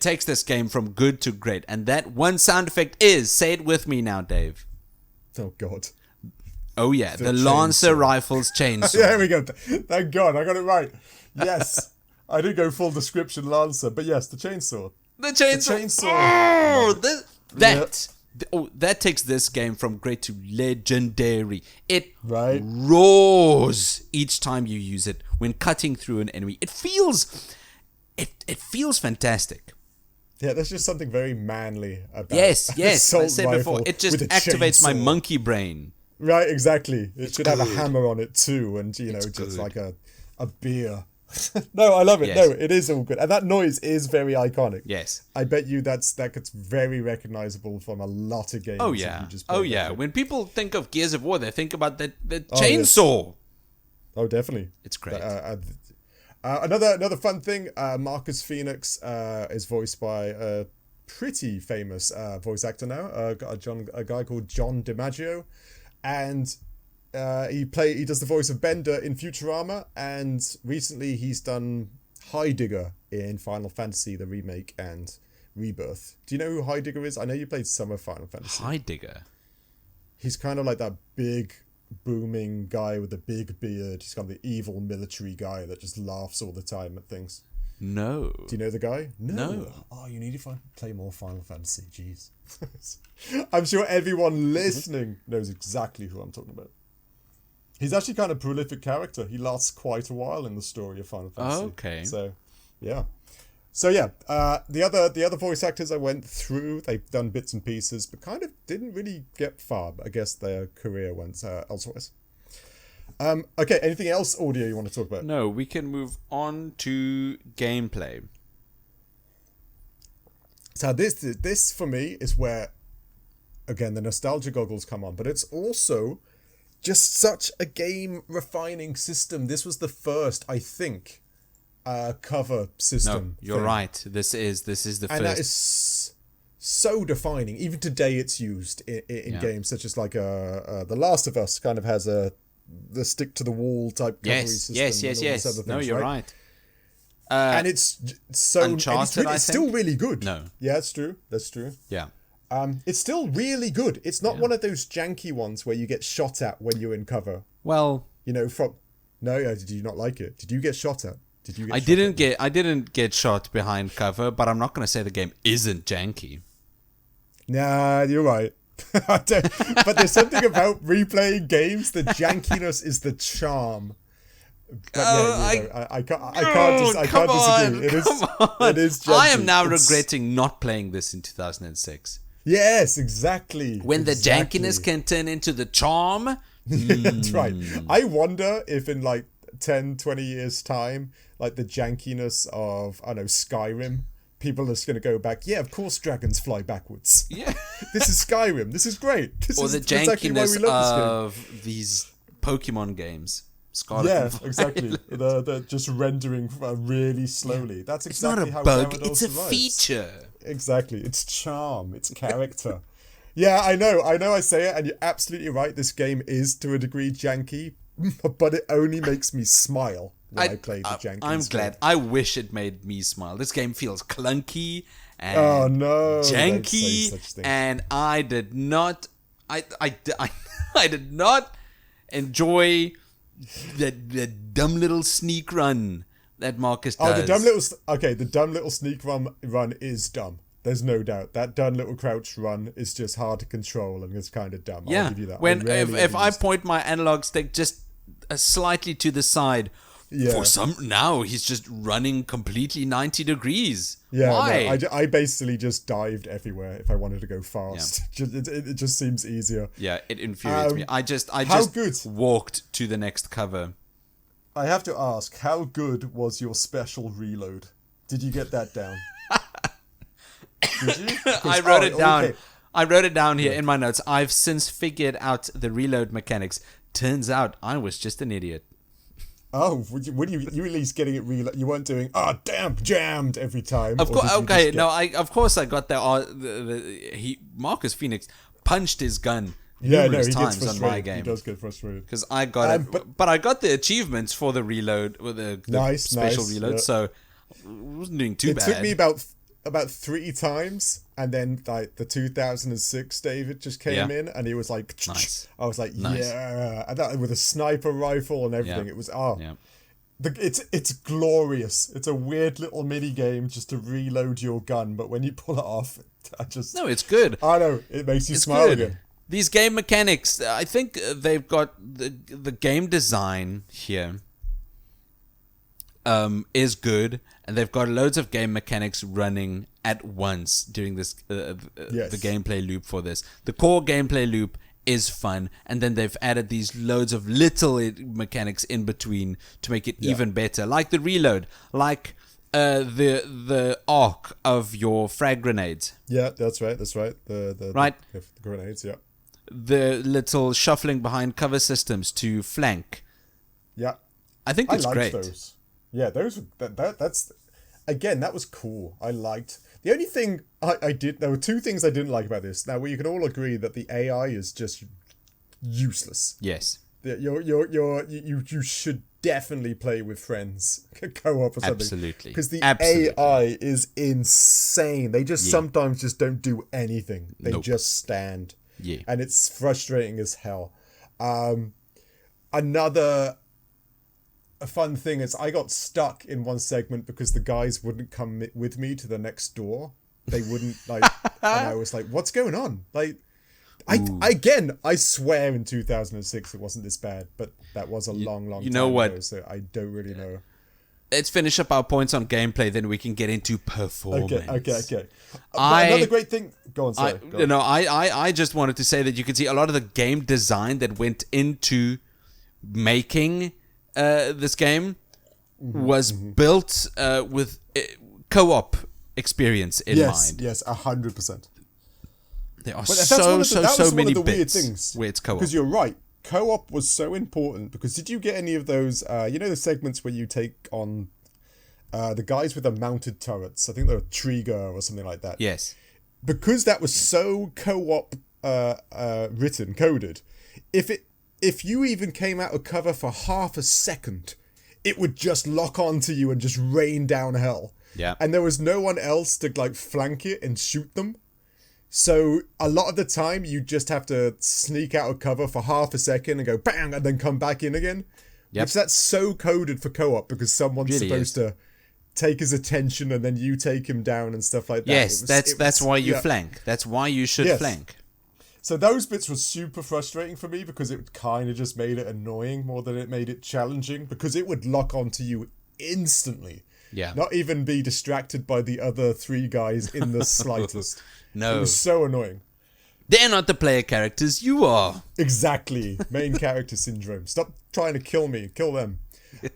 takes this game from good to great, and that one sound effect is, say it with me now, Dave. Oh God. Oh yeah, the Lancer Rifle's chainsaw. Yeah, here we go. Thank God, I got it right. Yes. I didn't go full description Lancer, but yes, the chainsaw. The chainsaw. That takes this game from great to legendary. It roars each time you use it when cutting through an enemy. It feels fantastic. Yeah, there's just something very manly about Yes, I said before, it just activates my monkey brain. Right, exactly. It should have a hammer on it too, and just like a beer. No, I love it. Yes. No, it is all good. And that noise is very iconic. Yes. I bet you that gets very recognizable from a lot of games. Oh, yeah. When people think of Gears of War, they think about the chainsaw. Yes. Oh, definitely. It's great. Another fun thing, Marcus Phoenix is voiced by a pretty famous voice actor now, a guy called John DiMaggio. And he does the voice of Bender in Futurama, and recently he's done Heidegger in Final Fantasy, the remake and Rebirth. Do you know who Heidegger is? I know you played some of Final Fantasy. Heidegger? He's kind of like that big, booming guy with a big beard. He's kind of the evil military guy that just laughs all the time at things. No. Do you know the guy? No. Oh, you need to play more Final Fantasy. Jeez. I'm sure everyone listening knows exactly who I'm talking about. He's actually kind of a prolific character. He lasts quite a while in the story of Final Fantasy. Okay. So, yeah. The other voice actors I went through, they've done bits and pieces, but kind of didn't really get far. But I guess their career went elsewhere. Okay, anything else audio you want to talk about? No, we can move on to gameplay. So this for me is where, again, the nostalgia goggles come on, but it's also just such a game refining system. This was the first, I think, cover system. No, you're right. This is the first. And that is so defining. Even today it's used in games such as like The Last of Us kind of has the stick to the wall type covery system. Yes. No, you're right. And it's so Uncharted, it's still really good. No. Yeah, that's true. Yeah. It's still really good. It's not one of those janky ones where you get shot at when you're in cover. Well, did you not like it? Did you get shot at? I didn't get shot behind cover, but I'm not going to say the game isn't janky. Nah, you're right. But there's something about replaying games. The jankiness is the charm. But I can't disagree. It is janky. I am now regretting not playing this in 2006. Yes, exactly. When the jankiness can turn into the charm. That's right. I wonder if in like 10, 20 years time, like the jankiness of, I don't know, Skyrim, people are just going to go back, yeah, of course dragons fly backwards. Yeah. This is Skyrim. This is great. Or the jankiness of these Pokemon games. Exactly. They're just rendering really slowly. That's exactly how it's not a bug, Gyarados it's a survives. feature. Exactly. It's charm. It's character. Yeah, I know I say it, and you're absolutely right. This game is, to a degree, janky, but it only makes me smile when I play the janky. I'm glad. I wish it made me smile. This game feels clunky and janky, and I did not enjoy the dumb little sneak run that Marcus does. The dumb little sneak run is dumb. There's no doubt. That dumb little crouch run is just hard to control and it's kind of dumb. Yeah. I'll give you that. If I point my analog stick just slightly to the side, now he's just running completely 90 degrees. Yeah, why? No, I basically just dived everywhere if I wanted to go fast. Yeah. It just seems easier. Yeah, it infuriates me. I just walked to the next cover. I have to ask, how good was your special reload? Did you get that down? Did you? I wrote it down. Okay. I wrote it down here in my notes. I've since figured out the reload mechanics. Turns out I was just an idiot. Oh, were you at least getting it reload? You weren't doing jammed every time. Of course, okay. No, of course I got that. Marcus Phoenix punched his gun numerous times on my game. He does get frustrated because I got it, but I got the achievements for the reload with the special reload. Yeah. So I wasn't doing too bad. It took me about 3 times, and then like the 2006 David just came in, and he was like, nice. I was like, yeah, and that with a sniper rifle and everything. Yeah. It was it's glorious. It's a weird little mini game just to reload your gun, but when you pull it off, it's good. I know it makes you smile again. These game mechanics, I think they've got the game design here. Is good, and they've got loads of game mechanics running at once during this the gameplay loop for this. The core gameplay loop is fun, and then they've added these loads of little mechanics in between to make it even better, like the reload, like the arc of your frag grenades. Yeah, that's right. The grenades, yeah. The little shuffling behind cover systems to flank. Yeah, I think it's great. Those. Yeah, that's again, that was cool. I liked. The only thing there were 2 things I didn't like about this. Now, we can all agree that the AI is just useless. Yes. You should definitely play with friends, co-op or something. Absolutely. Because the AI is insane. They just sometimes just don't do anything. They just stand. Yeah. And it's frustrating as hell. Another a fun thing is I got stuck in one segment because the guys wouldn't come with me to the next door. They wouldn't like, and I was like, "What's going on?" Like, I swear in 2006 it wasn't this bad, but that was a long time ago, so I don't really know. Let's finish up our points on gameplay, then we can get into performance. Okay. Another great thing. Go on, sorry. I just wanted to say that you can see a lot of the game design that went into making this game was built with co-op experience in mind. Yes, 100%. There are so many bits weird things where it's co-op. Because you're right. Co-op was so important because did you get any of those, the segments where you take on the guys with the mounted turrets? I think they're Trigger or something like that. Yes. Because that was so co-op coded, if you even came out of cover for half a second, it would just lock onto you and just rain down hell. Yeah. And there was no one else to like flank it and shoot them. So a lot of the time you just have to sneak out of cover for half a second and go bang and then come back in again. Yep. Which that's so coded for co-op because someone's really supposed to take his attention and then you take him down and stuff like that. Yes, that's why you flank. That's why you should flank. So those bits were super frustrating for me because it kind of just made it annoying more than it made it challenging because it would lock onto you instantly. Yeah. Not even be distracted by the other three guys in the slightest. No. It was so annoying. They're not the player characters, you are. Exactly. Main character syndrome. Stop trying to kill me. Kill them.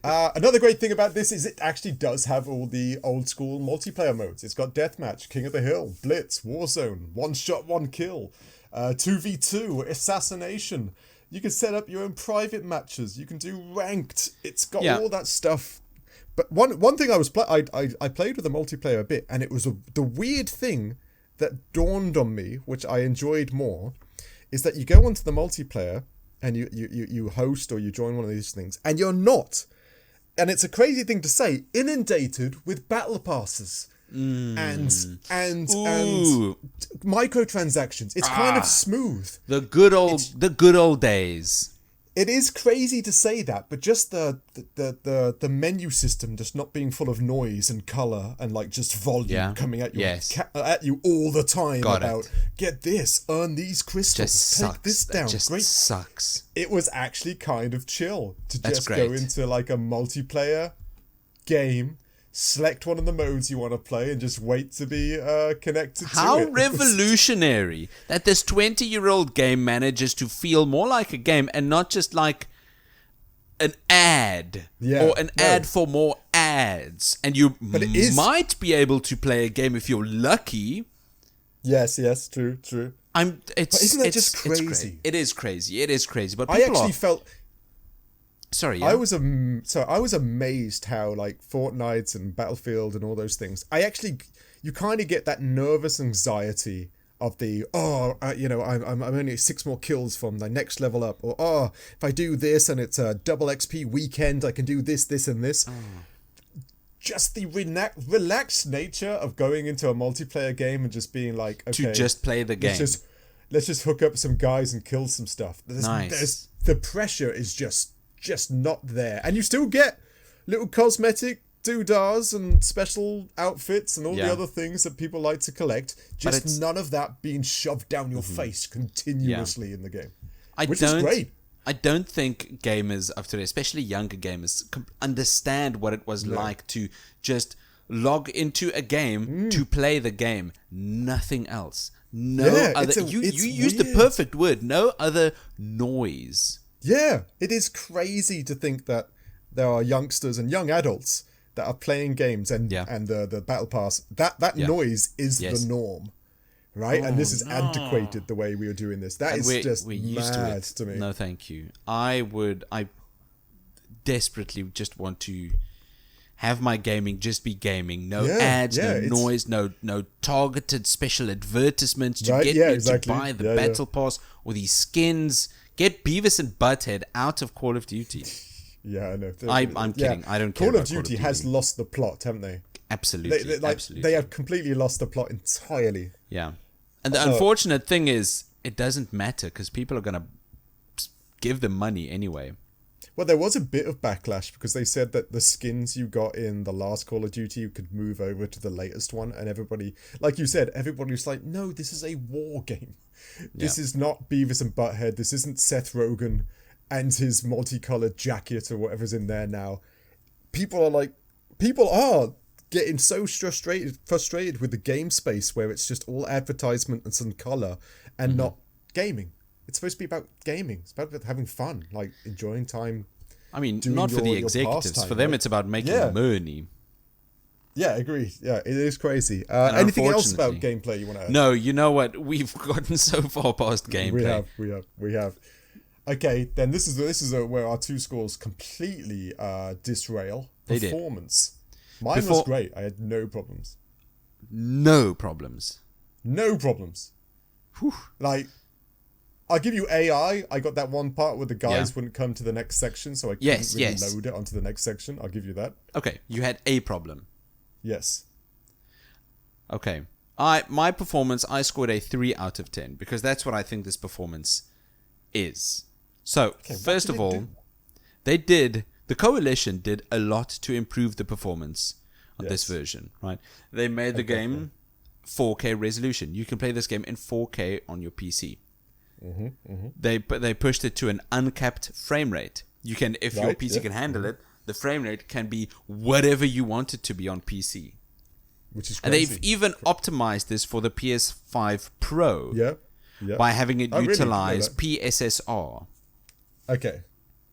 Another great thing about this is it actually does have all the old school multiplayer modes. It's got Deathmatch, King of the Hill, Blitz, Warzone, One Shot, One Kill, 2v2, Assassination. You can set up your own private matches. You can do ranked. It's got all that stuff. But one thing I played with the multiplayer a bit, and it was the weird thing that dawned on me, which I enjoyed more, is that you go onto the multiplayer and you host or you join one of these things, and you're not, and it's a crazy thing to say, inundated with battle passes and microtransactions. It's kind of smooth. The good old days. It is crazy to say that, but just the menu system just not being full of noise and color and like just volume coming at you at you all the time get this, earn these crystals, take this down. Just great. Sucks. It was actually kind of chill to just go into like a multiplayer game, select one of the modes you want to play and just wait to be connected to it. How revolutionary that this 20-year-old game manages to feel more like a game and not just like an ad or an ad for more ads. And you might be able to play a game if you're lucky. Yes, true. But isn't that just crazy? It is crazy. But I actually felt... Sorry, yeah. I was amazed how like Fortnite and Battlefield and all those things. You kind of get that nervous anxiety of the I'm only 6 more kills from the next level up, or if I do this and it's a double XP weekend, I can do this, and this. Just the relaxed nature of going into a multiplayer game and just being like, okay, to just play the game. Let's just hook up some guys and kill some stuff. Nice. The pressure is just not there, and you still get little cosmetic doodahs and special outfits and all the other things that people like to collect, just none of that being shoved down your face continuously in the game, which is great. I don't think gamers of today, especially younger gamers, understand what it was like to just log into a game to play the game, nothing else, other. You used the perfect word, no other noise. Yeah, it is crazy to think that there are youngsters and young adults that are playing games and the battle pass. That noise is the norm, right? And this is antiquated the way we are doing this. That is just mad to me. No, thank you. I desperately just want to have my gaming just be gaming. No ads, no noise, no targeted special advertisements to get me to buy the battle pass or these skins. Get Beavis and Butthead out of Call of Duty. Yeah, I know. I'm kidding. I don't care. Call of Duty has lost the plot, haven't they? Absolutely. They have completely lost the plot entirely. Yeah. And the unfortunate thing is, it doesn't matter because people are going to give them money anyway. Well, there was a bit of backlash because they said that the skins you got in the last Call of Duty you could move over to the latest one, and everybody, like you said, everybody was like, no, this is a war game. This is not Beavis and Butthead. This isn't Seth Rogen and his multicolored jacket or whatever's in there now. People are getting so frustrated with the game space where it's just all advertisement and some color and not gaming. It's supposed to be about gaming. It's about having fun, like enjoying time. I mean, not for the executives. pastime, For them, right? it's about making money. Yeah, I agree. Yeah, it is crazy. Anything else about gameplay you want to add? No, you know what? We've gotten so far past gameplay. We have. Okay, then this is where our two scores completely disrail. Performance. Mine was great. I had no problems. No problems. Whew. Like, I'll give you AI. I got that one part where the guys wouldn't come to the next section, so I couldn't really load it onto the next section. I'll give you that. Okay, you had a problem. Yes. Okay. My performance, I scored a 3 out of 10 because that's what I think this performance is. So, first of all, the Coalition did a lot to improve the performance on this version, right? They made the game 4K resolution. You can play this game in 4K on your PC. They pushed it to an uncapped frame rate. You can, if your PC can handle it, the frame rate can be whatever you want it to be on PC. Which is crazy. And they've even optimized this for the PS5 Pro by having it utilize PSSR. Okay.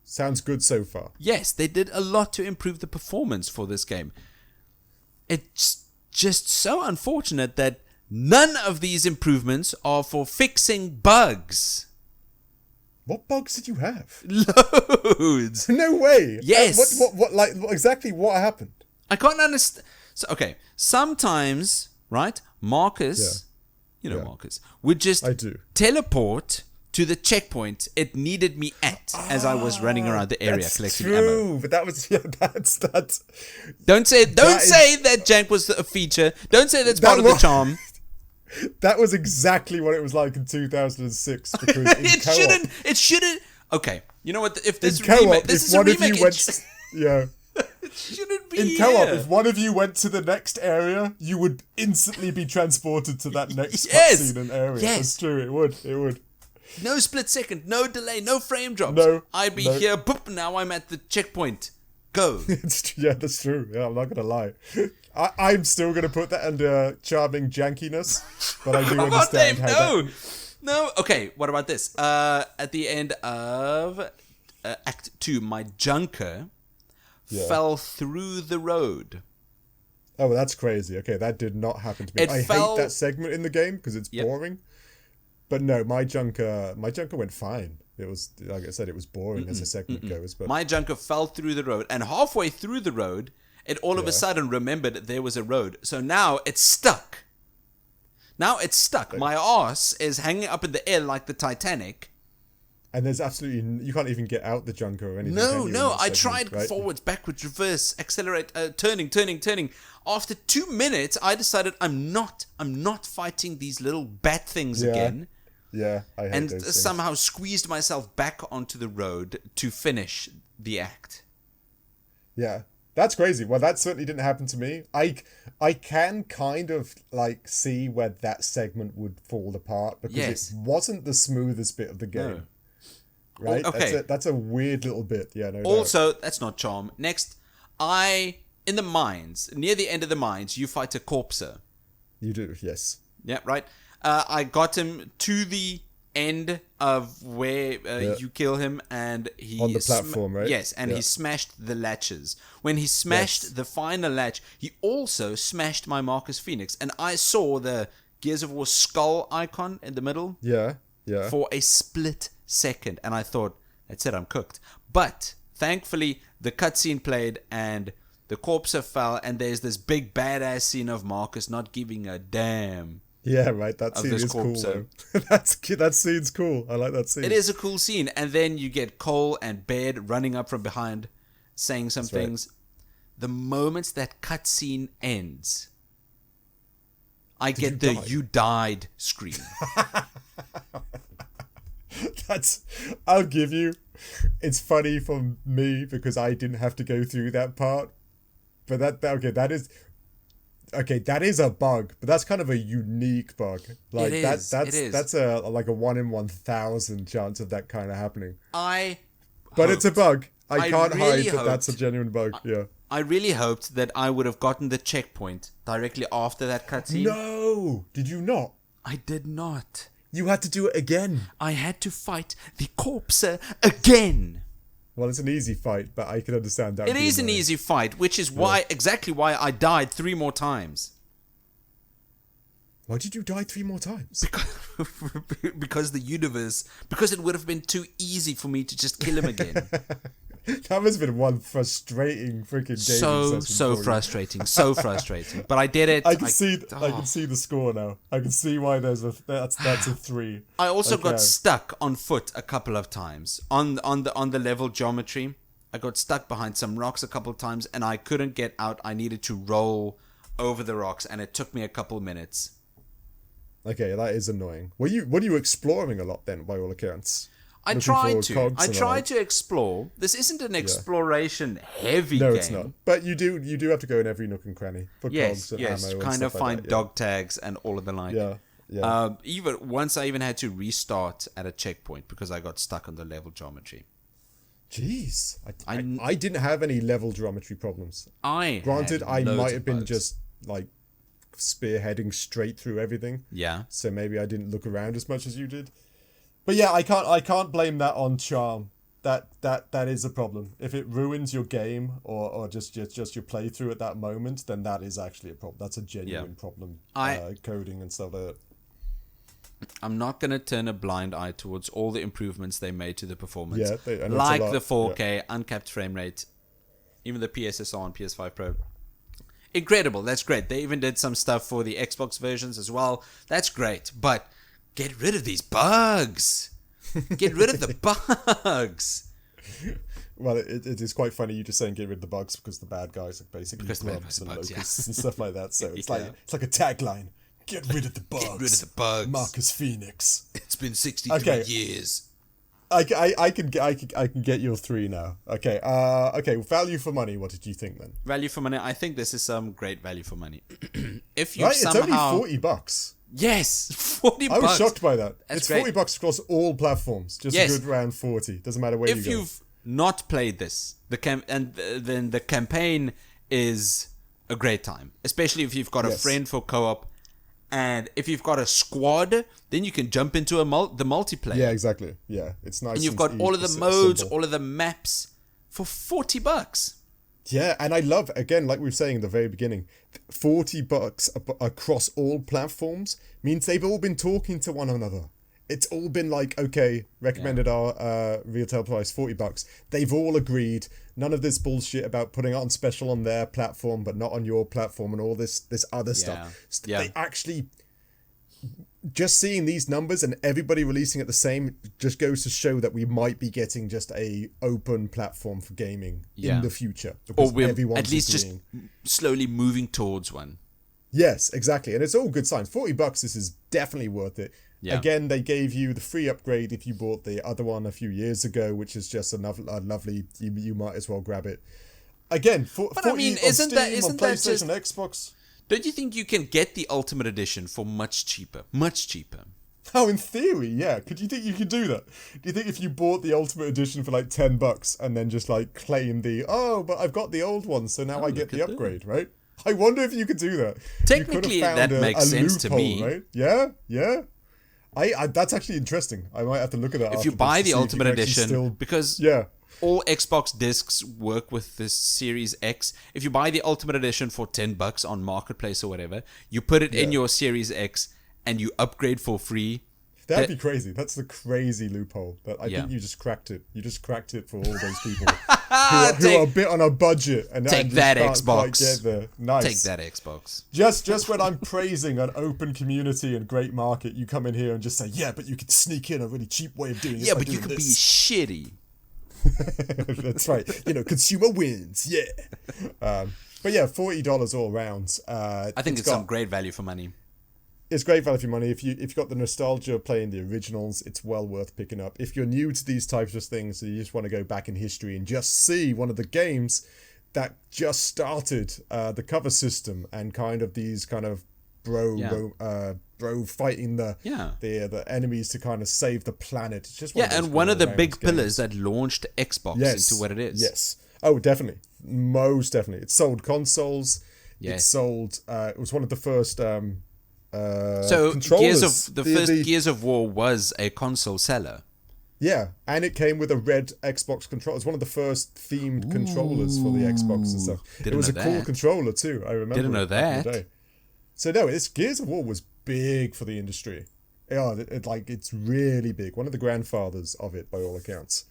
Sounds good so far. Yes, they did a lot to improve the performance for this game. It's just so unfortunate that none of these improvements are for fixing bugs. What bugs did you have? Loads. No way. Yes. Exactly what happened? I can't understand. So, okay, sometimes, right, Marcus, Marcus, would just teleport to the checkpoint it needed me at as I was running around the area collecting ammo. But that was that's. Don't say that jank was a feature. Don't say that's part of the charm. That was exactly what it was like in 2006. Because it shouldn't. Okay, you know what? If this remake, this is a remake, it shouldn't be in co-op. If one of you went to the next area, you would instantly be transported to that next cutscene and area. Yes. That's true. It would. No split second, no delay, no frame drops. No, I'd be here. Boop, now I'm at the checkpoint. Go. That's true. Yeah, I'm not gonna lie. I'm still gonna put that under charming jankiness, but I do understand how. No. Okay. What about this? At the end of Act 2, my junker fell through the road. Oh, that's crazy. Okay, that did not happen to me. I hate that segment in the game because it's boring. But no, my junker went fine. It was, like I said, it was boring as a segment goes. But my junker fell through the road, and halfway through the road, it all of a sudden remembered there was a road. So now it's stuck. My arse is hanging up in the air like the Titanic. And there's absolutely, you can't even get out the junker or anything. No. I tried forwards, backwards, reverse, accelerate, turning. After 2 minutes, I decided I'm not fighting these little bat things again. Yeah, I hate and those things. Somehow squeezed myself back onto the road to finish the act. Yeah, that's crazy. Well, that certainly didn't happen to me. I can kind of like see where that segment would fall apart because it wasn't the smoothest bit of the game. No. Right? Okay. That's a weird little bit. Yeah, no Also, that's not charm. Next, in the mines, near the end of the mines, you fight a corpser. You do, yes. Yeah, right. I got him to the end of where you kill him, and he on the platform, right? Yes, and he smashed the latches. When he smashed the final latch, he also smashed my Marcus Phoenix, and I saw the Gears of War skull icon in the middle. Yeah. For a split second, and I thought, that's it, I'm cooked. But thankfully, the cutscene played, and the corpser fell, and there's this big badass scene of Marcus not giving a damn. Yeah, right. That scene is cool, though. That scene's cool. I like that scene. It is a cool scene. And then you get Cole and Baird running up from behind, saying some things. The moment that cutscene ends, I get the "you died" scream. I'll give you. It's funny for me because I didn't have to go through that part. But that is a bug, but that's kind of a unique bug. Like it is. That's a 1 in 1,000 chance of that kind of happening. But it's a bug. I can't really hide that that's a genuine bug. Yeah. I really hoped that I would have gotten the checkpoint directly after that cutscene. No, did you not? I did not. You had to do it again. I had to fight the corpse again. Well, it's an easy fight, but I can understand that. It is an easy fight, which is exactly why I died 3 more times. Why did you die 3 more times? Because it would have been too easy for me to just kill him again. That must have been one frustrating freaking game. So frustrating. But I did it. I can see the score now. I can see why that's a 3. I also got stuck on foot a couple of times on the level geometry. I got stuck behind some rocks a couple of times, and I couldn't get out. I needed to roll over the rocks, and it took me a couple minutes. Okay, that is annoying. Were you exploring a lot then, by all accounts? I tried to explore. This isn't an exploration heavy game. No, it's not. But you do have to go in every nook and cranny for cogs and ammo and stuff kind of find like that, dog tags and all of the like. Yeah. Even once I even had to restart at a checkpoint because I got stuck on the level geometry. Jeez, I didn't have any level geometry problems. Granted, I might have been just like spearheading straight through everything. Yeah. So maybe I didn't look around as much as you did. But yeah, I can't blame that on charm. That is a problem. If it ruins your game or just your playthrough at that moment, then that is actually a problem. That's a genuine problem. Coding and stuff like that. I'm not going to turn a blind eye towards all the improvements they made to the performance. Yeah, like the 4K, uncapped frame rate, even the PSSR and PS5 Pro. Incredible. That's great. They even did some stuff for the Xbox versions as well. That's great. But get rid of these bugs. Get rid of the bugs. Well, it is quite funny you just saying get rid of the bugs because the bad guys are basically grubs and locusts and stuff like that. So it's like a tagline. Get rid of the bugs. Get rid of the bugs. Marcus Phoenix. It's been 63 years. I can get your 3 now. Okay. Value for money. What did you think then? Value for money. I think this is some great value for money. If it's only $40. Yes, $40. I was shocked by that. That's it's $40 across all platforms. Just a good round 40. Doesn't matter where you go. If you've not played this, then the campaign is a great time, especially if you've got a friend for co-op. And if you've got a squad, then you can jump into the multiplayer. Yeah, exactly. Yeah, it's nice. And you've got all of the modes, all of the maps for $40. Yeah, and I love, again, like we were saying in the very beginning, $40 across all platforms means they've all been talking to one another. It's all been like, okay, recommended our retail price, $40. They've all agreed. None of this bullshit about putting it on special on their platform, but not on your platform and all this other stuff. So they actually, just seeing these numbers and everybody releasing at the same just goes to show that we might be getting just a open platform for gaming in the future. Or we're at least just slowly moving towards one. Yes, exactly. And it's all good signs. $40, this is definitely worth it. Yeah. Again, they gave you the free upgrade if you bought the other one a few years ago, which is just a lovely. You might as well grab it. Again, isn't that PlayStation, Xbox? Don't you think you can get the Ultimate Edition for much cheaper? Much cheaper. Oh, in theory, yeah. Could you think you could do that? Do you think if you bought the Ultimate Edition for like $10 and then just like claim but I've got the old one, so now I get the upgrade, right? I wonder if you could do that. Technically, that makes sense to me. Right? Yeah. I that's actually interesting. I might have to look at that. If you buy the Ultimate Edition, because all Xbox discs work with this Series X. If you buy the Ultimate Edition for $10 on Marketplace or whatever, you put it in your Series X and you upgrade for free. That'd be crazy. That's the crazy loophole. That I think you just cracked it. You just cracked it for all those people who are a bit on a budget and take that Xbox. Get there. Nice. Take that Xbox. Just when I'm praising an open community and great market, you come in here and just say, yeah, but you could sneak in a really cheap way of doing it. Yeah, but you could be shitty. That's right. Consumer wins. Yeah. But yeah, $40 all round. I think it's some great value for money. it's great value for money. If you've got the nostalgia of playing the originals, it's well worth picking up. If you're new to these types of things, and you just want to go back in history and just see one of the games that just started the cover system and kind of these kind of bro fighting the enemies to kind of save the planet. It's just one of the big pillars that launched Xbox into what it is. Yes. Oh, definitely. Most definitely. It sold consoles. Yes. It sold. It was one of the first. So Gears of War was a console seller. Yeah, and it came with a red Xbox controller. It was one of the first themed controllers for the Xbox and stuff. It was a cool controller too. I remember. Didn't know that. So no, Gears of War was big for the industry. Yeah, it's really big. One of the grandfathers of it, by all accounts.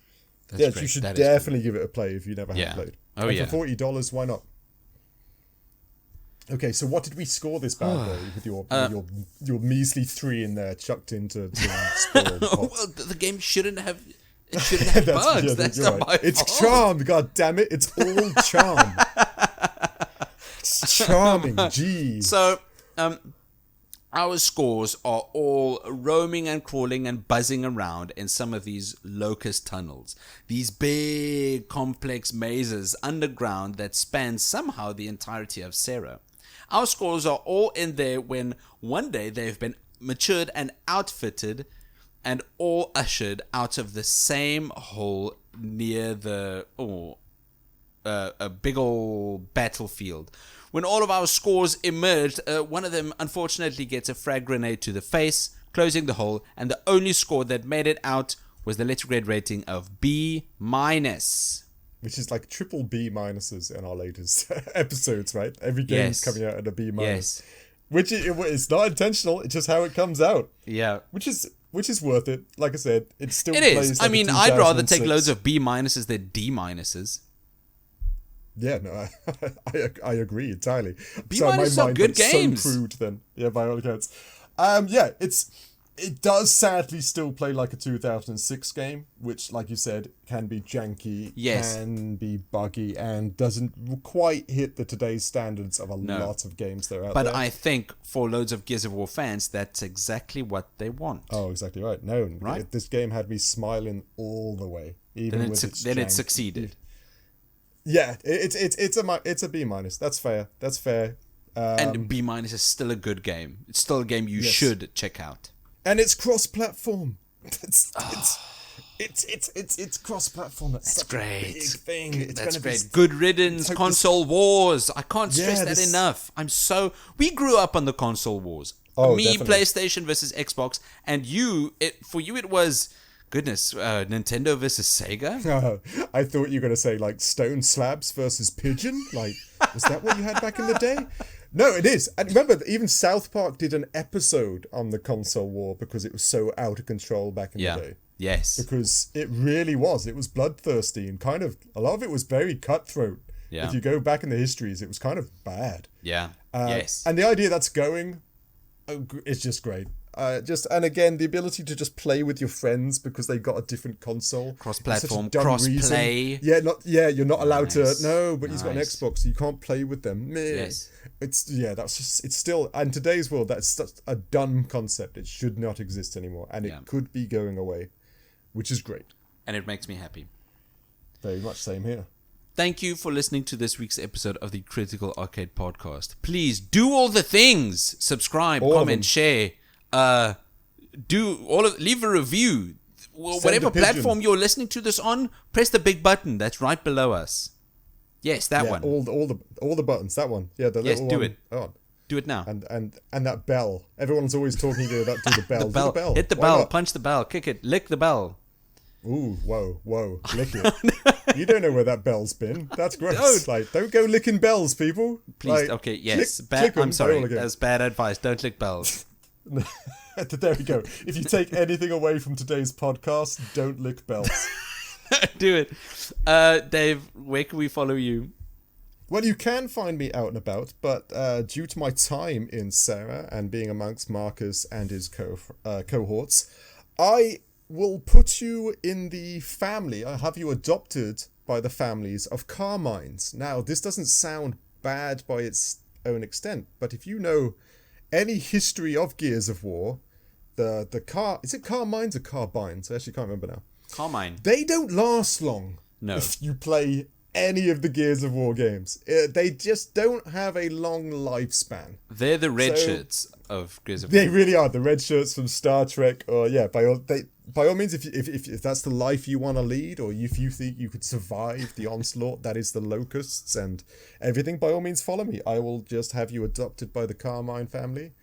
That's great. You should definitely give it a play if you never have played. Oh, and for $40, why not? Okay, so what did we score this bad boy with your measly 3 in there chucked into spoiled well, the game shouldn't have. It shouldn't have bugs. That's not my fault. It's charm. God damn it! It's all charm. It's charming. Jeez. So, our scores are all roaming and crawling and buzzing around in some of these locust tunnels. These big, complex mazes underground that span somehow the entirety of Sarah. Our scores are all in there when one day they've been matured and outfitted and all ushered out of the same hole near a big old battlefield. When all of our scores emerged, one of them unfortunately gets a frag grenade to the face, closing the hole, and the only score that made it out was the letter grade rating of B-. Which is like triple B minuses in our latest episodes, right? Every game's coming out at a B-. Yes. Which it's not intentional, it's just how it comes out. Yeah. Which is worth it. Like I said, it still plays like I mean, I'd rather take loads of B- than D-. Yeah, no, I agree entirely. B- are good games. So crude then. Yeah, by all accounts. It does sadly still play like a 2006 game, which, like you said, can be janky, can be buggy, and doesn't quite hit the today's standards of a lot of games that are out there. But I think for loads of Gears of War fans, that's exactly what they want. Oh, exactly right. No, right? This game had me smiling all the way. Even then it succeeded. Yeah, it's a B-. That's fair. And B- is still a good game. It's still a game you should check out. And it's cross-platform. It's cross-platform. That's great. A big thing. That's great. Good riddance. Console wars. I can't stress that enough. We grew up on the console wars. Me, definitely. PlayStation versus Xbox, and for you it was. Goodness, Nintendo versus Sega? Oh, I thought you were going to say, like, Stone Slabs versus Pigeon. Like, was that what you had back in the day? No, it is. And remember, even South Park did an episode on the console war because it was so out of control back in the day. Yes. Because it really was. It was bloodthirsty and kind of, a lot of it was very cutthroat. Yeah. If you go back in the histories, it was kind of bad. Yeah. Yes. And the idea that's going, it's just great. And again, the ability to just play with your friends because they've got a different console, cross-platform, cross-play. You're not allowed to. No, but he's got an Xbox, so you can't play with them. Yes, it's still. And today's world, that's such a dumb concept. It should not exist anymore, and it could be going away, which is great. And it makes me happy. Very much, same here. Thank you for listening to this week's episode of the Critical Arcade Podcast. Please do all the things: subscribe, comment, share. Leave a review. Whatever platform you're listening to this on, press the big button that's right below us. Yes, that one. All the buttons. That one. Yeah, the little do one. It. Oh. Do it now. And that bell. Everyone's always talking about do the bell. The bell. Hit the bell. Punch the bell. Kick it. Lick the bell. Ooh, whoa, lick it. You don't know where that bell's been. That's gross. Don't go licking bells, people. Please. Okay. Yes. I'm sorry. That's bad advice. Don't lick bells. There we go. If you take anything away from today's podcast, don't lick bells. Do it. Dave, where can we follow you? Well, you can find me out and about, but due to my time in Sarah and being amongst Marcus and his cohorts, I will put you in the family. I have you adopted by the families of Carmines. Now, this doesn't sound bad by its own extent, but if you know any history of Gears of War, the car, is it Carmines or Carbines? I actually can't remember now. Carmine. They don't last long. No. If you play any of the Gears of War games, they just don't have a long lifespan. They're the red shirts of Gears of War. They really are the red shirts from Star Trek. Or yeah, by all means, if that's the life you want to lead, or if you think you could survive the onslaught that is the locusts and everything, by all means, follow me. I will just have you adopted by the Carmine family,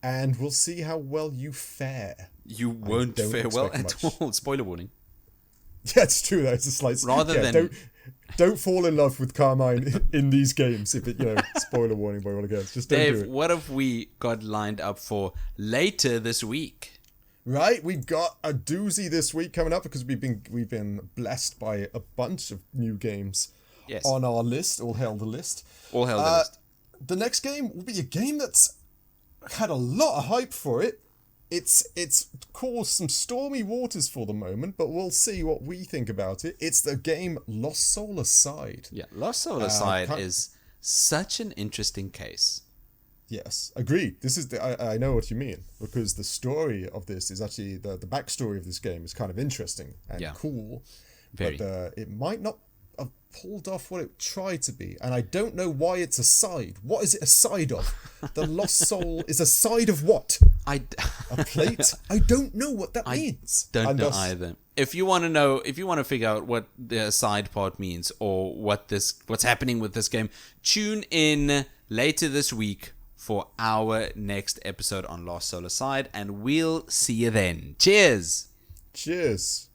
and we'll see how well you fare. You won't fare well at all. Spoiler warning. Yeah, it's true. That's a slight. Rather than don't fall in love with Carmine in these games. If it, spoiler warning by all accounts. Just don't Dave, do it. what have we got lined up for later this week? Right, we've got a doozy this week coming up because we've been blessed by a bunch of new games on our list. All hail the list. All hail the list. The next game will be a game that's had a lot of hype for it. It's caused some stormy waters for the moment, but we'll see what we think about it. It's the game Lost Soul Aside. Yeah, Lost Soul Aside is such an interesting case. Yes, agreed. This is I know what you mean, because the story of this is actually the backstory of this game is kind of interesting and cool. Very. But it might not have pulled off what it tried to be, and I don't know why it's a side. What is it a side of? The Lost Soul is a side of what? A plate? I don't know what that means. Don't know either. If you want to know, if you want to figure out what the side part means or what's happening with this game, tune in later this week for our next episode on Lost Soul Aside, and we'll see you then. Cheers! Cheers!